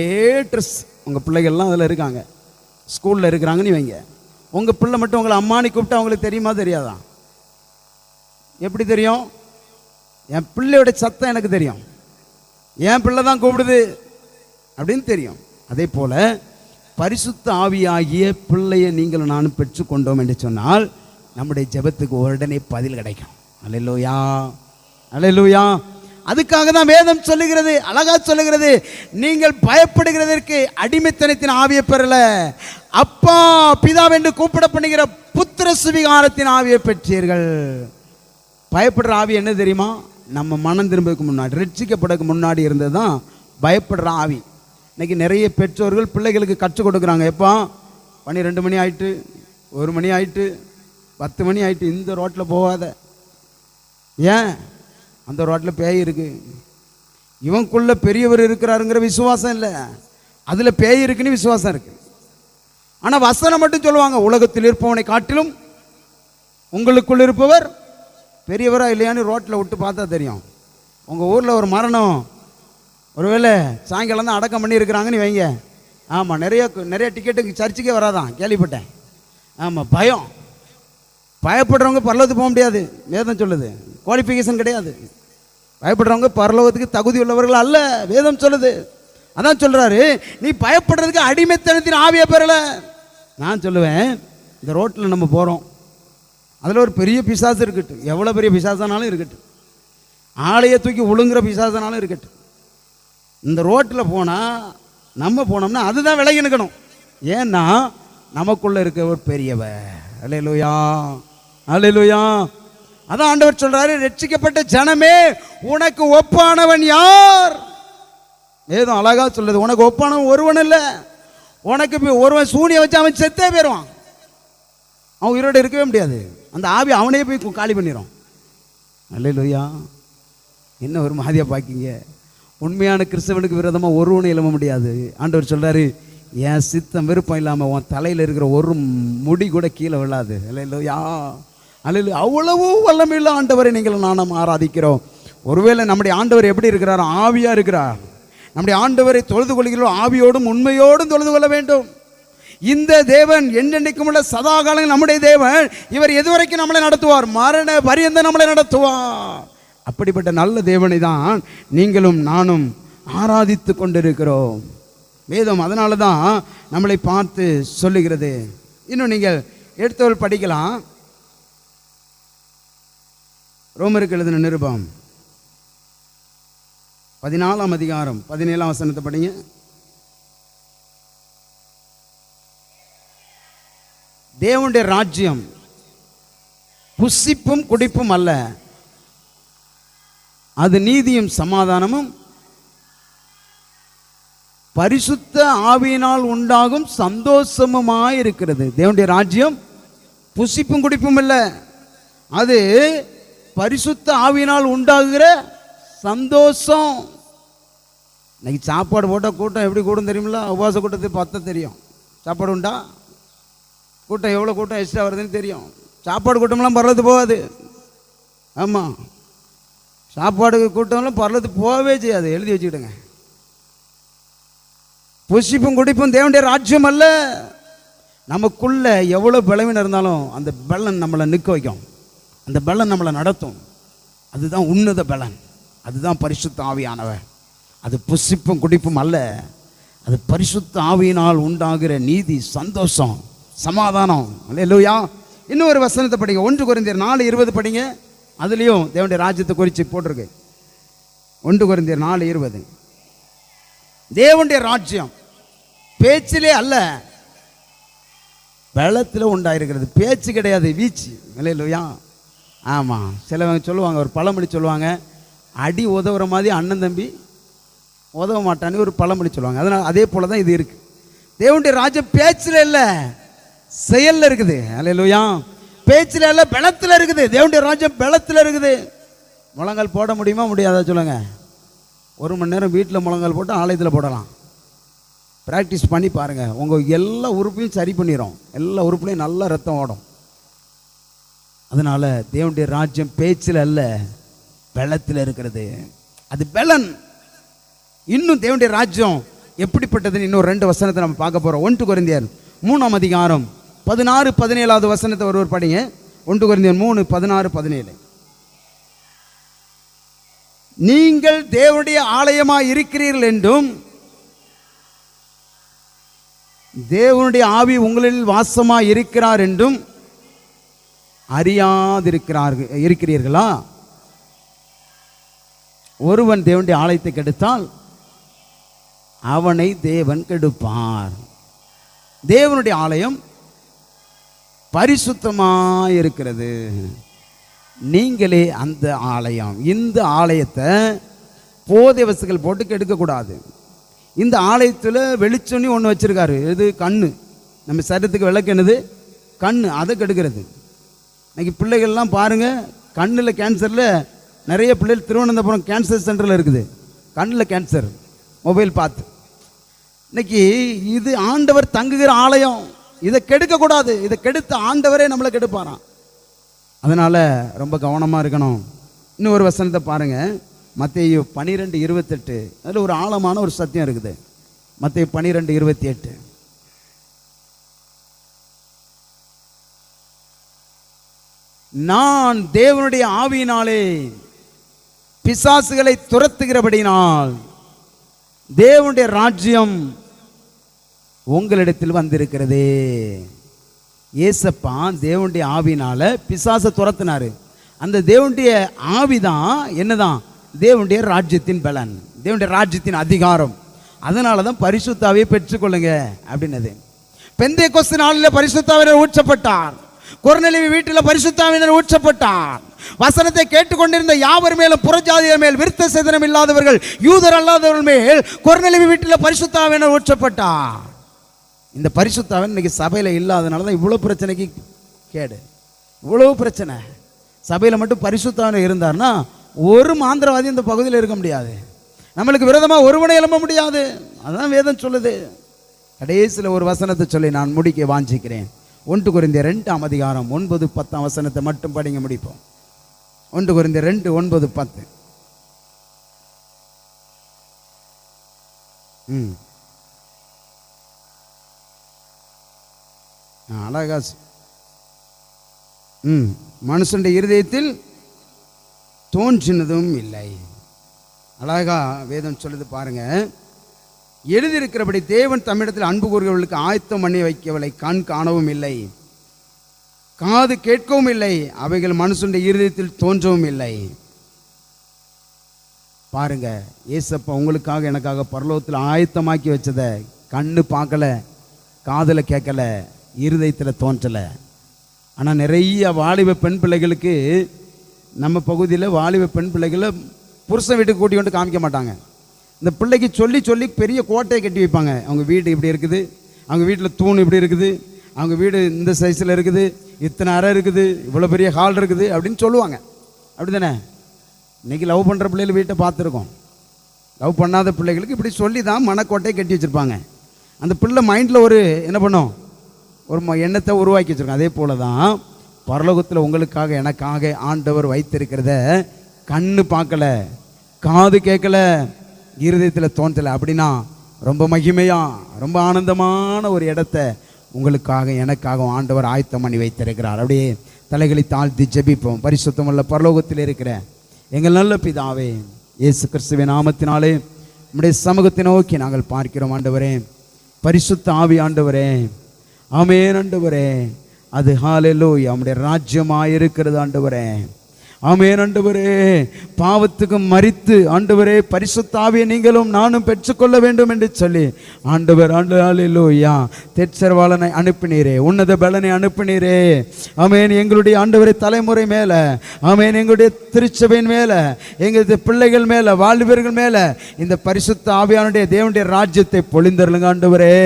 A: ட்ரெஸ், உங்கள் பிள்ளைகள்லாம் அதில் இருக்காங்க, ஸ்கூலில் இருக்கிறாங்கன்னு வைங்க. உங்கள் பிள்ளை மட்டும் உங்களை அம்மானி கூப்பிட்டா அவங்களுக்கு தெரியுமா தெரியாதா? எப்படி தெரியும்? என் பிள்ளையோட சத்தம் எனக்கு தெரியும், என் பிள்ளை தான் கூப்பிடுது அப்படின்னு தெரியும். அதே போல பரிசுத்த ஆவியாகிய பிள்ளையை நீங்களும் நானும் பெற்றுக்கொண்டோம் என்று சொன்னால் நம்முடைய ஜெபத்துக்கு உடனே பதில் கிடைக்கும். அல்லேலூயா, அல்லேலூயா. அதுக்காக தான் வேதம் சொல்லுகிறது, அழகா சொல்லுகிறது, நீங்கள் பயப்படுகிறதற்கு அடிமைத்தனத்தின் ஆவியை பெறல, அப்பா பிதாவென்று கூப்பிட பண்ணுகிற புத்திர சுவிகாரத்தின் ஆவியை பெற்றீர்கள். பயப்படுற ஆவி என்ன தெரியுமா? நம்ம மனம் திரும்புறதுக்கு முன்னாடி, ரட்சிக்கப்படுறதுக்கு முன்னாடி இருந்தது தான் பயப்படுற ஆவி. இன்னைக்கு நிறைய பெற்றோர்கள் பிள்ளைகளுக்கு கற்றுக் கொடுக்குறாங்க. எப்போ 12 மணி ஆயிட்டு, 1 மணி ஆயிட்டு, 10 மணி ஆயிட்டு, இந்த ரோட்டில் போகாத. ஏன்? அந்த ரோட்டில் பேய் இருக்கு, இவனுக்குள்ள பெரியவர் இருக்கிறாருங்கிற விசுவாசம் இல்லை, அதில் பேய் இருக்குன்னு விசுவாசம் இருக்கு. ஆனால் வசனம் மட்டும் சொல்லுவாங்க, உலகத்தில் இருப்பவனை காட்டிலும் உங்களுக்குள் இருப்பவர் பெரியவரா இல்லையான்னு ரோட்டில் விட்டு பார்த்தா தெரியும். உங்கள் ஊரில் ஒரு மரணம், ஒருவேளை சாயங்காலம் தான் அடக்கம் பண்ணி இருக்கிறாங்கன்னு வைங்க. ஆமாம், நிறைய டிக்கெட்டுக்கு சர்ச்சுக்கே வராதான் கேள்விப்பட்டேன். ஆமாம், பயம். பயப்படுறவங்க பரலோகத்துக்கு போக முடியாது, வேதம் சொல்லுது. குவாலிஃபிகேஷன் கிடையாது. பயப்படுறவங்க பரலோகத்துக்கு தகுதி உள்ளவர்கள் அல்ல, வேதம் சொல்லுது. அதான் சொல்றாரு, நீ பயப்படுறதுக்கு அடிமைத்தனத்தின் ஆவியை பெறல. நான் சொல்லுவேன், இந்த ரோட்டில் நம்ம போகிறோம், அதில் ஒரு பெரிய பிசாசு இருக்கட்டும், எவ்வளோ பெரிய பிசாசானாலும் இருக்கட்டும், ஆளையை தூக்கி ஒழுங்குற பிசாசானாலும் இருக்கட்டும், இந்த ரோட்டில் போனால் நம்ம போனோம்னா அதுதான் விலகி நிற்கணும். ஏன்னா நமக்குள்ளே இருக்க ஒரு பெரியவர். அல்லேலூயா, அல்லேலூயா. அதான் ஆண்டவர் சொல்றாரு, ரட்சிக்கப்பட்ட ஜனமே உனக்கு ஒப்பானவன் யார்? ஏதோ அழகா சொல்லுது, உனக்கு ஒப்பானவன் ஒருவன் இல்லை. உனக்கு ஒருவன் சூனிய வச்சு அவன் செத்தே போயிடுவான், அவன் உயிரோடு இருக்கவே முடியாது. அந்த ஆவி அவனே போய் காலி பண்ணிடும். அல்லேலூயா. என்ன ஒரு மாதிரியா பாக்கிங்க. உண்மையான கிறிஸ்தவனுக்கு விரோதமாக ஒருவனை எழும முடியாது. ஆண்டவர் சொல்றாரு, என் சித்தம் விருப்பம் இல்லாமல் உன் தலையில் இருக்கிற ஒரு முடி கூட கீழே விழாது. அல்லேலூயா, அல்லேலூயா. அவ்வளவு வல்லமையுள்ள ஆண்டவரை நீங்கள் நானும் ஆராதிக்கிறோம். ஒருவேளை நம்முடைய ஆண்டவர் எப்படி இருக்கிறார்? ஆவியா இருக்கிறார். நம்முடைய ஆண்டவரை தொழுது கொள்கிறோம், ஆவியோடும் உண்மையோடும் தொழுது கொள்ள வேண்டும். இந்த தேவன் என்றென்றைக்கும் உள்ள சதா காலங்கள் நம்முடைய தேவன். இவர் எதுவரைக்கும் நம்மளை நடத்துவார்? மரண பரியந்த நம்மளை நடத்துவார். அப்படிப்பட்ட நல்ல தேவனை தான் நீங்களும் நானும் ஆராதித்து கொண்டிருக்கிறோம். வேதம் அதனால தான் நம்மளை பார்த்து சொல்லுகிறது. இன்னும் நீங்கள் எடுத்தவர்கள் படிக்கலாம். ரோமருக்கு எழுதின நிருபம் 14ஆம் அதிகாரம் 17ஆம் வசனத்தை படிங்க. தேவனுடைய ராஜ்யம் புசிப்பும் குடிப்பும் அல்ல, அது நீதியும் சமாதானமும் பரிசுத்த ஆவியினால் உண்டாகும் சந்தோஷமுமாய் இருக்கிறது. தேவனுடைய ராஜ்யம் புசிப்பும் குடிப்பும் இல்ல, அது பரிசுத்த ஆவியினால் உண்டாகுகிற சந்தோஷம். இன்னைக்கு சாப்பாடு போட்டால் கூட்டம் எப்படி கூடும் தெரியுமில்ல? உபவாச கூட்டத்துக்கு பார்த்தா தெரியும். சாப்பாடு உண்டா, கூட்டம் எவ்வளோ கூட்டம் எக்ஸ்ட்ரா வருதுன்னு தெரியும். சாப்பாடு கூட்டம்லாம் பரலத்து போகாது. ஆமாம், சாப்பாடு கூட்டம்லாம் பரலத்து போகவே செய்யாது, எழுதி வச்சுக்கிடுங்க. புசிப்பும் குடிப்பும் தேவனுடைய ராஜ்யம் அல்ல. நமக்குள்ள எவ்வளோ பலவீனம் இருந்தாலும் அந்த பலன் நம்மளை நிற்க வைக்கும், அந்த பலன் நம்மளை நடத்தும். அதுதான் உன்னத பலன், அதுதான் பரிசுத்த ஆவியானவர். அது புசிப்பும் குடிப்பும் அல்ல, அது பரிசுத்த ஆவியினால் உண்டாகிற நீதி, சந்தோஷம், சமாதானம். அல்லேலூயா. இன்னொரு வசனத்தை படிங்க, 1 கொரிந்தியர் 4:20 படிங்க. அதுலேயும் தேவனுடைய ராஜ்யத்தை குறித்து போட்டிருக்கு. 1 கொரிந்தியர் 4:20. தேவனுடைய ராஜ்யம் பேச்சிலே அல்ல, பலத்தில் உண்டாயிருக்கிறது. பேச்சு கிடையாது, வீச்சு. அல்லேலூயா. ஆமாம், சிலவங்க சொல்லுவாங்க, ஒரு பழமொழி சொல்லுவாங்க, அடி உதவுற மாதிரி அண்ணன் தம்பி உதவ மாட்டான்னு ஒரு பழமொழி சொல்லுவாங்க. அதனால் அதே போல தான் இது இருக்குது. தேவனுடைய ராஜ்யம் பேச்சில் இல்லை, செயலில் இருக்குது. அல்லேலூயா. பேச்சில் இல்லை, பலத்தில் இருக்குது. தேவனுடைய ராஜ்யம் பலத்தில் இருக்குது. முழங்கால் போட முடியுமா முடியாதா சொல்லுங்க? 1 மணி நேரம் வீட்டில் முழங்கால் போட்டு ஆலயத்தில் போடலாம். ப்ராக்டிஸ் பண்ணி பாருங்கள், உங்கள் எல்லா உறுப்பையும் சரி பண்ணிடும், எல்லா உறுப்புலையும் நல்லா ரத்தம் ஓடும். அதனால் தேவனுடைய ராஜ்யம் பேச்சில் அல்ல, பலத்தில் இருக்கிறது. அது பலன். இன்னும் தேவனுடைய ராஜ்யம் எப்படிப்பட்டதுன்னு இன்னும் 2 வசனத்தை நம்ம பார்க்க போகிறோம். 1 கொரிந்தியர் 3ஆம் அதிகாரம் 16-17 வசனத்தை ஒருவர் படிங்க. 1 கொரிந்தியர் 3:16-17. நீங்கள் தேவனுடைய ஆலயமாய் இருக்கிறீர்கள் என்றும் தேவனுடைய ஆவி உங்களில் வாசமாய் இருக்கிறார் என்றும் இருக்கிறீர்களா? ஒருவன் தேவனுடைய ஆலயத்தை கெடுத்தால் அவனை தேவன் கெடுப்பார். தேவனுடைய ஆலயம் பரிசுத்தமாய் இருக்கிறது, நீங்களே அந்த ஆலயம். இந்த ஆலயத்தை போதை வஸ்துகள் போட்டு கெடுக்கக்கூடாது. இந்த ஆலயத்தில் வெளிச்சொன்னி ஒன்று வச்சுருக்காரு, இது கண்ணு. நம்ம சரீரத்துக்கு விளக்கு என்னது? கண்ணு. அதை கெடுக்கிறது. இன்னைக்கு பிள்ளைகள்லாம் பாருங்கள், கண்ணில் கேன்சரில் நிறைய பிள்ளைகள் திருவனந்தபுரம் கேன்சர் சென்டரில் இருக்குது. கண்ணில் கேன்சர், மொபைல் பார்த்து. இன்னைக்கு இது ஆண்டவர் தங்குகிற ஆலயம், இதை கெடுக்கக்கூடாது. இதை கெடுத்த ஆண்டவரே நம்மளை கெடுப்பாராம். அதனால் ரொம்ப கவனமாக இருக்கணும். இன்னொரு வசனத்தை பாருங்கள், மத்தேயு 12:28. அதில் ஒரு ஆழமான ஒரு சத்தியம் இருக்குது. மத்தேயு 12:28. நான் தேவனுடைய ஆவியினாலே பிசாசுகளை துரத்துகிறபடினால் தேவனுடைய ராஜ்யம் உங்களிடத்தில் வந்திருக்கிறதே. ஏசப்பா தேவனுடைய ஆவியினால பிசாசை துரத்தினாரு. அந்த தேவனுடைய ஆவிதான் என்னதான்? தேவனுடைய ராஜ்யத்தின் பலன், தேவனுடைய ராஜ்யத்தின் அதிகாரம். அதனால தான் பரிசுத்த ஆவியை பெற்றுக்கொள்ளுங்க அப்படின்னது. பெந்தேகோஸ்து நாளில் பரிசுத்த ஆவியானவர் ஊற்றப்பட்டார். கொர்நேலியு வீட்டில் பரிசுத்த ஆவியானவர் ஊற்றப்பட்டார். வசனத்தை கேட்டுக்கொண்டிருந்த யாவர் மேலும் புறஜாதியர் மேல் விருத்த சேதனம் இல்லாதவர்கள் யூதர் அல்லாதவர்கள் மேல் கொர்நேலியு வீட்டில் பரிசுத்த ஆவியானவர் ஊற்றப்பட்டார். இந்த பரிசுத்த ஆவியானவர் இன்னைக்கு சபையில் இல்லாதனால தான் இவ்வளோ பிரச்சனைக்கு கேடு, இவ்வளோ பிரச்சனை. சபையில் மட்டும் பரிசுத்த ஆவியானவர் இருந்தார்னா ஒரு மாந்திரவாதி இந்த பகுதியில் இருக்க முடியாது, நம்மளுக்கு விரோதமாக ஒருவனை எழும்ப முடியாது. அதான் வேதம் சொல்லுது. கடைசியில் ஒரு வசனத்தை சொல்லி நான் முடிக்க வாஞ்சிக்கிறேன். 1 கொரிந்தியர் 2ஆம் அதிகாரம் 9-10 வசனத்தை மட்டும் படிங்க, முடிப்போம். 1 கொரிந்தியர் 2:9-10. அழகா மனுஷனுடைய இருதயத்தில் தோன்றினதும் இல்லை. அழகா வேதம் சொல்லுது பாருங்க. எழுதியிருக்கிறபடி தேவன் தம்மிடத்தில் அன்பு கூறுகிறவர்களுக்கு ஆயத்தம் பண்ணி வைக்கவளை கண் காணவும் இல்லை, காது கேட்கவும் இல்லை, அவைகள் மனுஷனுடைய இருதயத்தில் தோன்றவும் இல்லை. பாருங்க, ஏசப்பா உங்களுக்காக எனக்காக பரலோகத்தில் ஆயத்தமாக்கி வச்சதை கண்ணு பார்க்கல, காதில் கேட்கல, இருதயத்தில் தோன்றலை. ஆனால் நிறைய வாலிப பெண் பிள்ளைகளுக்கு நம்ம பகுதியில் வாலிப பெண் பிள்ளைகளை புருஷன் வீட்டுக்கு கூட்டி கொண்டு காமிக்க மாட்டாங்க. இந்த பிள்ளைக்கு சொல்லி சொல்லி பெரிய கோட்டையை கட்டி வைப்பாங்க. அவங்க வீடு இப்படி இருக்குது, அவங்க வீட்டில் தூண் இப்படி இருக்குது, அவங்க வீடு இந்த சைஸில் இருக்குது, இத்தனை அறை இருக்குது, இவ்வளோ பெரிய ஹால் இருக்குது அப்படின்னு சொல்லுவாங்க. அப்படி தானே? இன்றைக்கி லவ் பண்ணுற பிள்ளைகள் வீட்டை பார்த்துருக்கோம். லவ் பண்ணாத பிள்ளைகளுக்கு இப்படி சொல்லி தான் மனக்கோட்டையை கட்டி வச்சுருப்பாங்க. அந்த பிள்ளை மைண்டில் ஒரு என்ன பண்ணும், ஒரு எண்ணத்தை உருவாக்கி வச்சுருக்கோம். அதே போல தான் பரலோகத்தில் உங்களுக்காக எனக்காக ஆண்டவர் வைத்திருக்கிறத கண்ணு பார்க்கல, காது கேட்கல, இருதயத்தில் தோன்றலை. அப்படின்னா ரொம்ப மகிமையா ரொம்ப ஆனந்தமான ஒரு இடத்த உங்களுக்காக எனக்காக ஆண்டவர் ஆயத்தம் பண்ணி வைத்திருக்கிறார். அப்படியே தலைகளை தாழ்த்தி ஜெபிப்போம். பரிசுத்தமுள்ள பரலோகத்தில் இருக்கிற எங்கள் நல்ல பிதாவே, இயேசு கிறிஸ்துவின் நாமத்தினாலே நம்முடைய சமூகத்தை நோக்கி நாங்கள் பார்க்கிறோம். ஆண்டவரே, பரிசுத்த ஆவி ஆண்டவரே, ஆமென் ஆண்டவரே, அது ஹல்லேலூயா நம்முடைய ராஜ்யமாக இருக்கிறது ஆண்டவரே. ஆமென் ஆண்டவரே, பாவத்துக்கு மரித்து ஆண்டவரே பரிசுத்த ஆவியை நீங்களும் நானும் பெற்றுக்கொள்ள வேண்டும் என்று சொல்லி ஆண்டவர் ஹல்லேலூயா தேற்றரவாளனை அனுப்பினீரே, உன்னத பலனை அனுப்பினீரே. ஆமென். எங்களுடைய ஆண்டவரை தலைமுறை மேல, ஆமென், எங்களுடைய திருச்சபையின் மேல, எங்களுடைய பிள்ளைகள் மேல, வாலிபர்கள் மேல இந்த பரிசுத்த ஆவியானுடைய தேவனுடைய ராஜ்யத்தை பொழிந்தருளுங்க ஆண்டவரே.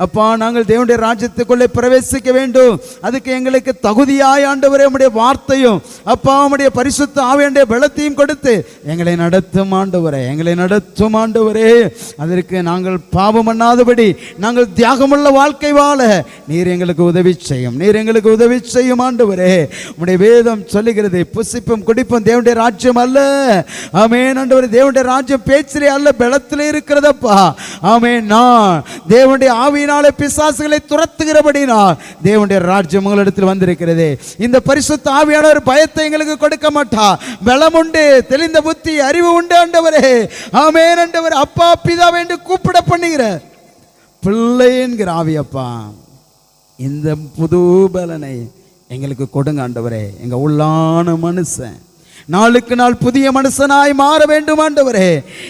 A: அப்பா, நாங்கள் தேவனுடைய ராஜ்யத்துக்குள்ளே பிரவேசிக்க வேண்டும். அதுக்கு எங்களுக்கு தகுதியாய் ஆண்டவரே உம்முடைய வார்த்தையும் அப்பா உம்முடைய பரிசுத்த ஆவியானுடைய பலத்தையும் கொடுத்து எங்களை நடத்தும் ஆண்டவரே, எங்களை நடத்தும் ஆண்டவரே. அதற்கு நாங்கள் பாவம் பண்ணாதபடி நாங்கள் தியாகமுள்ள வாழ்க்கை வாழ நீர் எங்களுக்கு உதவி செய்யும், நீர் எங்களுக்கு உதவி செய்யும் ஆண்டவரே. உம்முடைய வேதம் சொல்லுகிறது, புசிப்பும் குடிப்பும் தேவனுடைய ராஜ்யம் அல்ல. ஆமென் ஆண்டவரே, தேவனுடைய ராஜ்யம் பேச்சிலே அல்ல பலத்திலே இருக்கிறதப்பா. ஆமென். நான் தேவனுடைய ஆவியினாலே பிசாசுகளை துரத்துகிறபடினால் தேவனுடைய ராஜ்யம் உங்களிடத்தில் வந்திருக்கிறது. இந்த பரிசுத்த ஆவியானவர் பயத்தை எங்களுக்கு கொடுக்க மாட்டா. பலம் உண்டு, தெளிந்த புத்தி, அறிவு உண்டு ஆண்டவரே. ஆமென் ஆண்டவரே. அப்பா பிதாவே என்று கூப்பிட பண்ணுகிற பிள்ளை என்கிற ஆவியப்பா, இந்த புது பலனை எங்களுக்கு கொடுங்க ஆண்டவரே. எங்க உள்ளான மனுஷன் நாளுக்கு நாள் புதிய மனுஷனாய் மாற வேண்டும் ஆண்டவரே.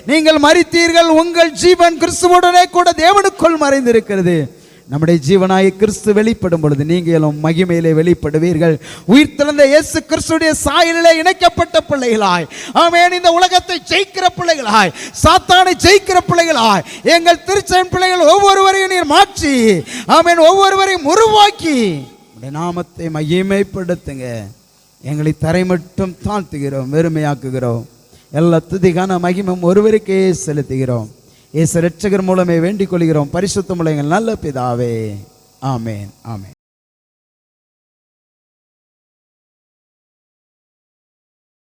A: நீங்கள் மரித்தீர்கள், உங்கள் ஜீவன் கிறிஸ்துவுடனே கூட தேவனுக்குள் மறைந்திருக்கிறது. நம்முடைய ஜீவனாய் கிறிஸ்து வெளிப்படும் பொழுது நீங்களும் மகிமையிலே வெளிப்படுவீர்கள். உயிர் திறந்த இயேசு கிறிஸ்துடைய சாயலிலே இணைக்கப்பட்ட பிள்ளைகளாய், ஆமென், இந்த உலகத்தை ஜெயிக்கிற பிள்ளைகளாய், சாத்தானை ஜெயிக்கிற பிள்ளைகளாய் எங்கள் திருச்சபையின் பிள்ளைகள் ஒவ்வொருவரையும் நீர் மாற்றி, ஆமென், ஒவ்வொருவரையும் உருவாக்கி உம்முடைய நாமத்தை மகிமைப்படுத்துங்க. எங்களை தரை மட்டும் தாழ்த்துகிறோம், வெறுமையாக்குகிறோம். எல்லா துதிக்கான மகிமும் ஒருவருக்கே செலுத்துகிறோம். இயேசு இரட்சகர் மூலமே வேண்டிக் கொள்கிறோம். பரிசுத்தமுள்ள எங்கள் நல்ல பிதாவே, ஆமென், ஆமென்.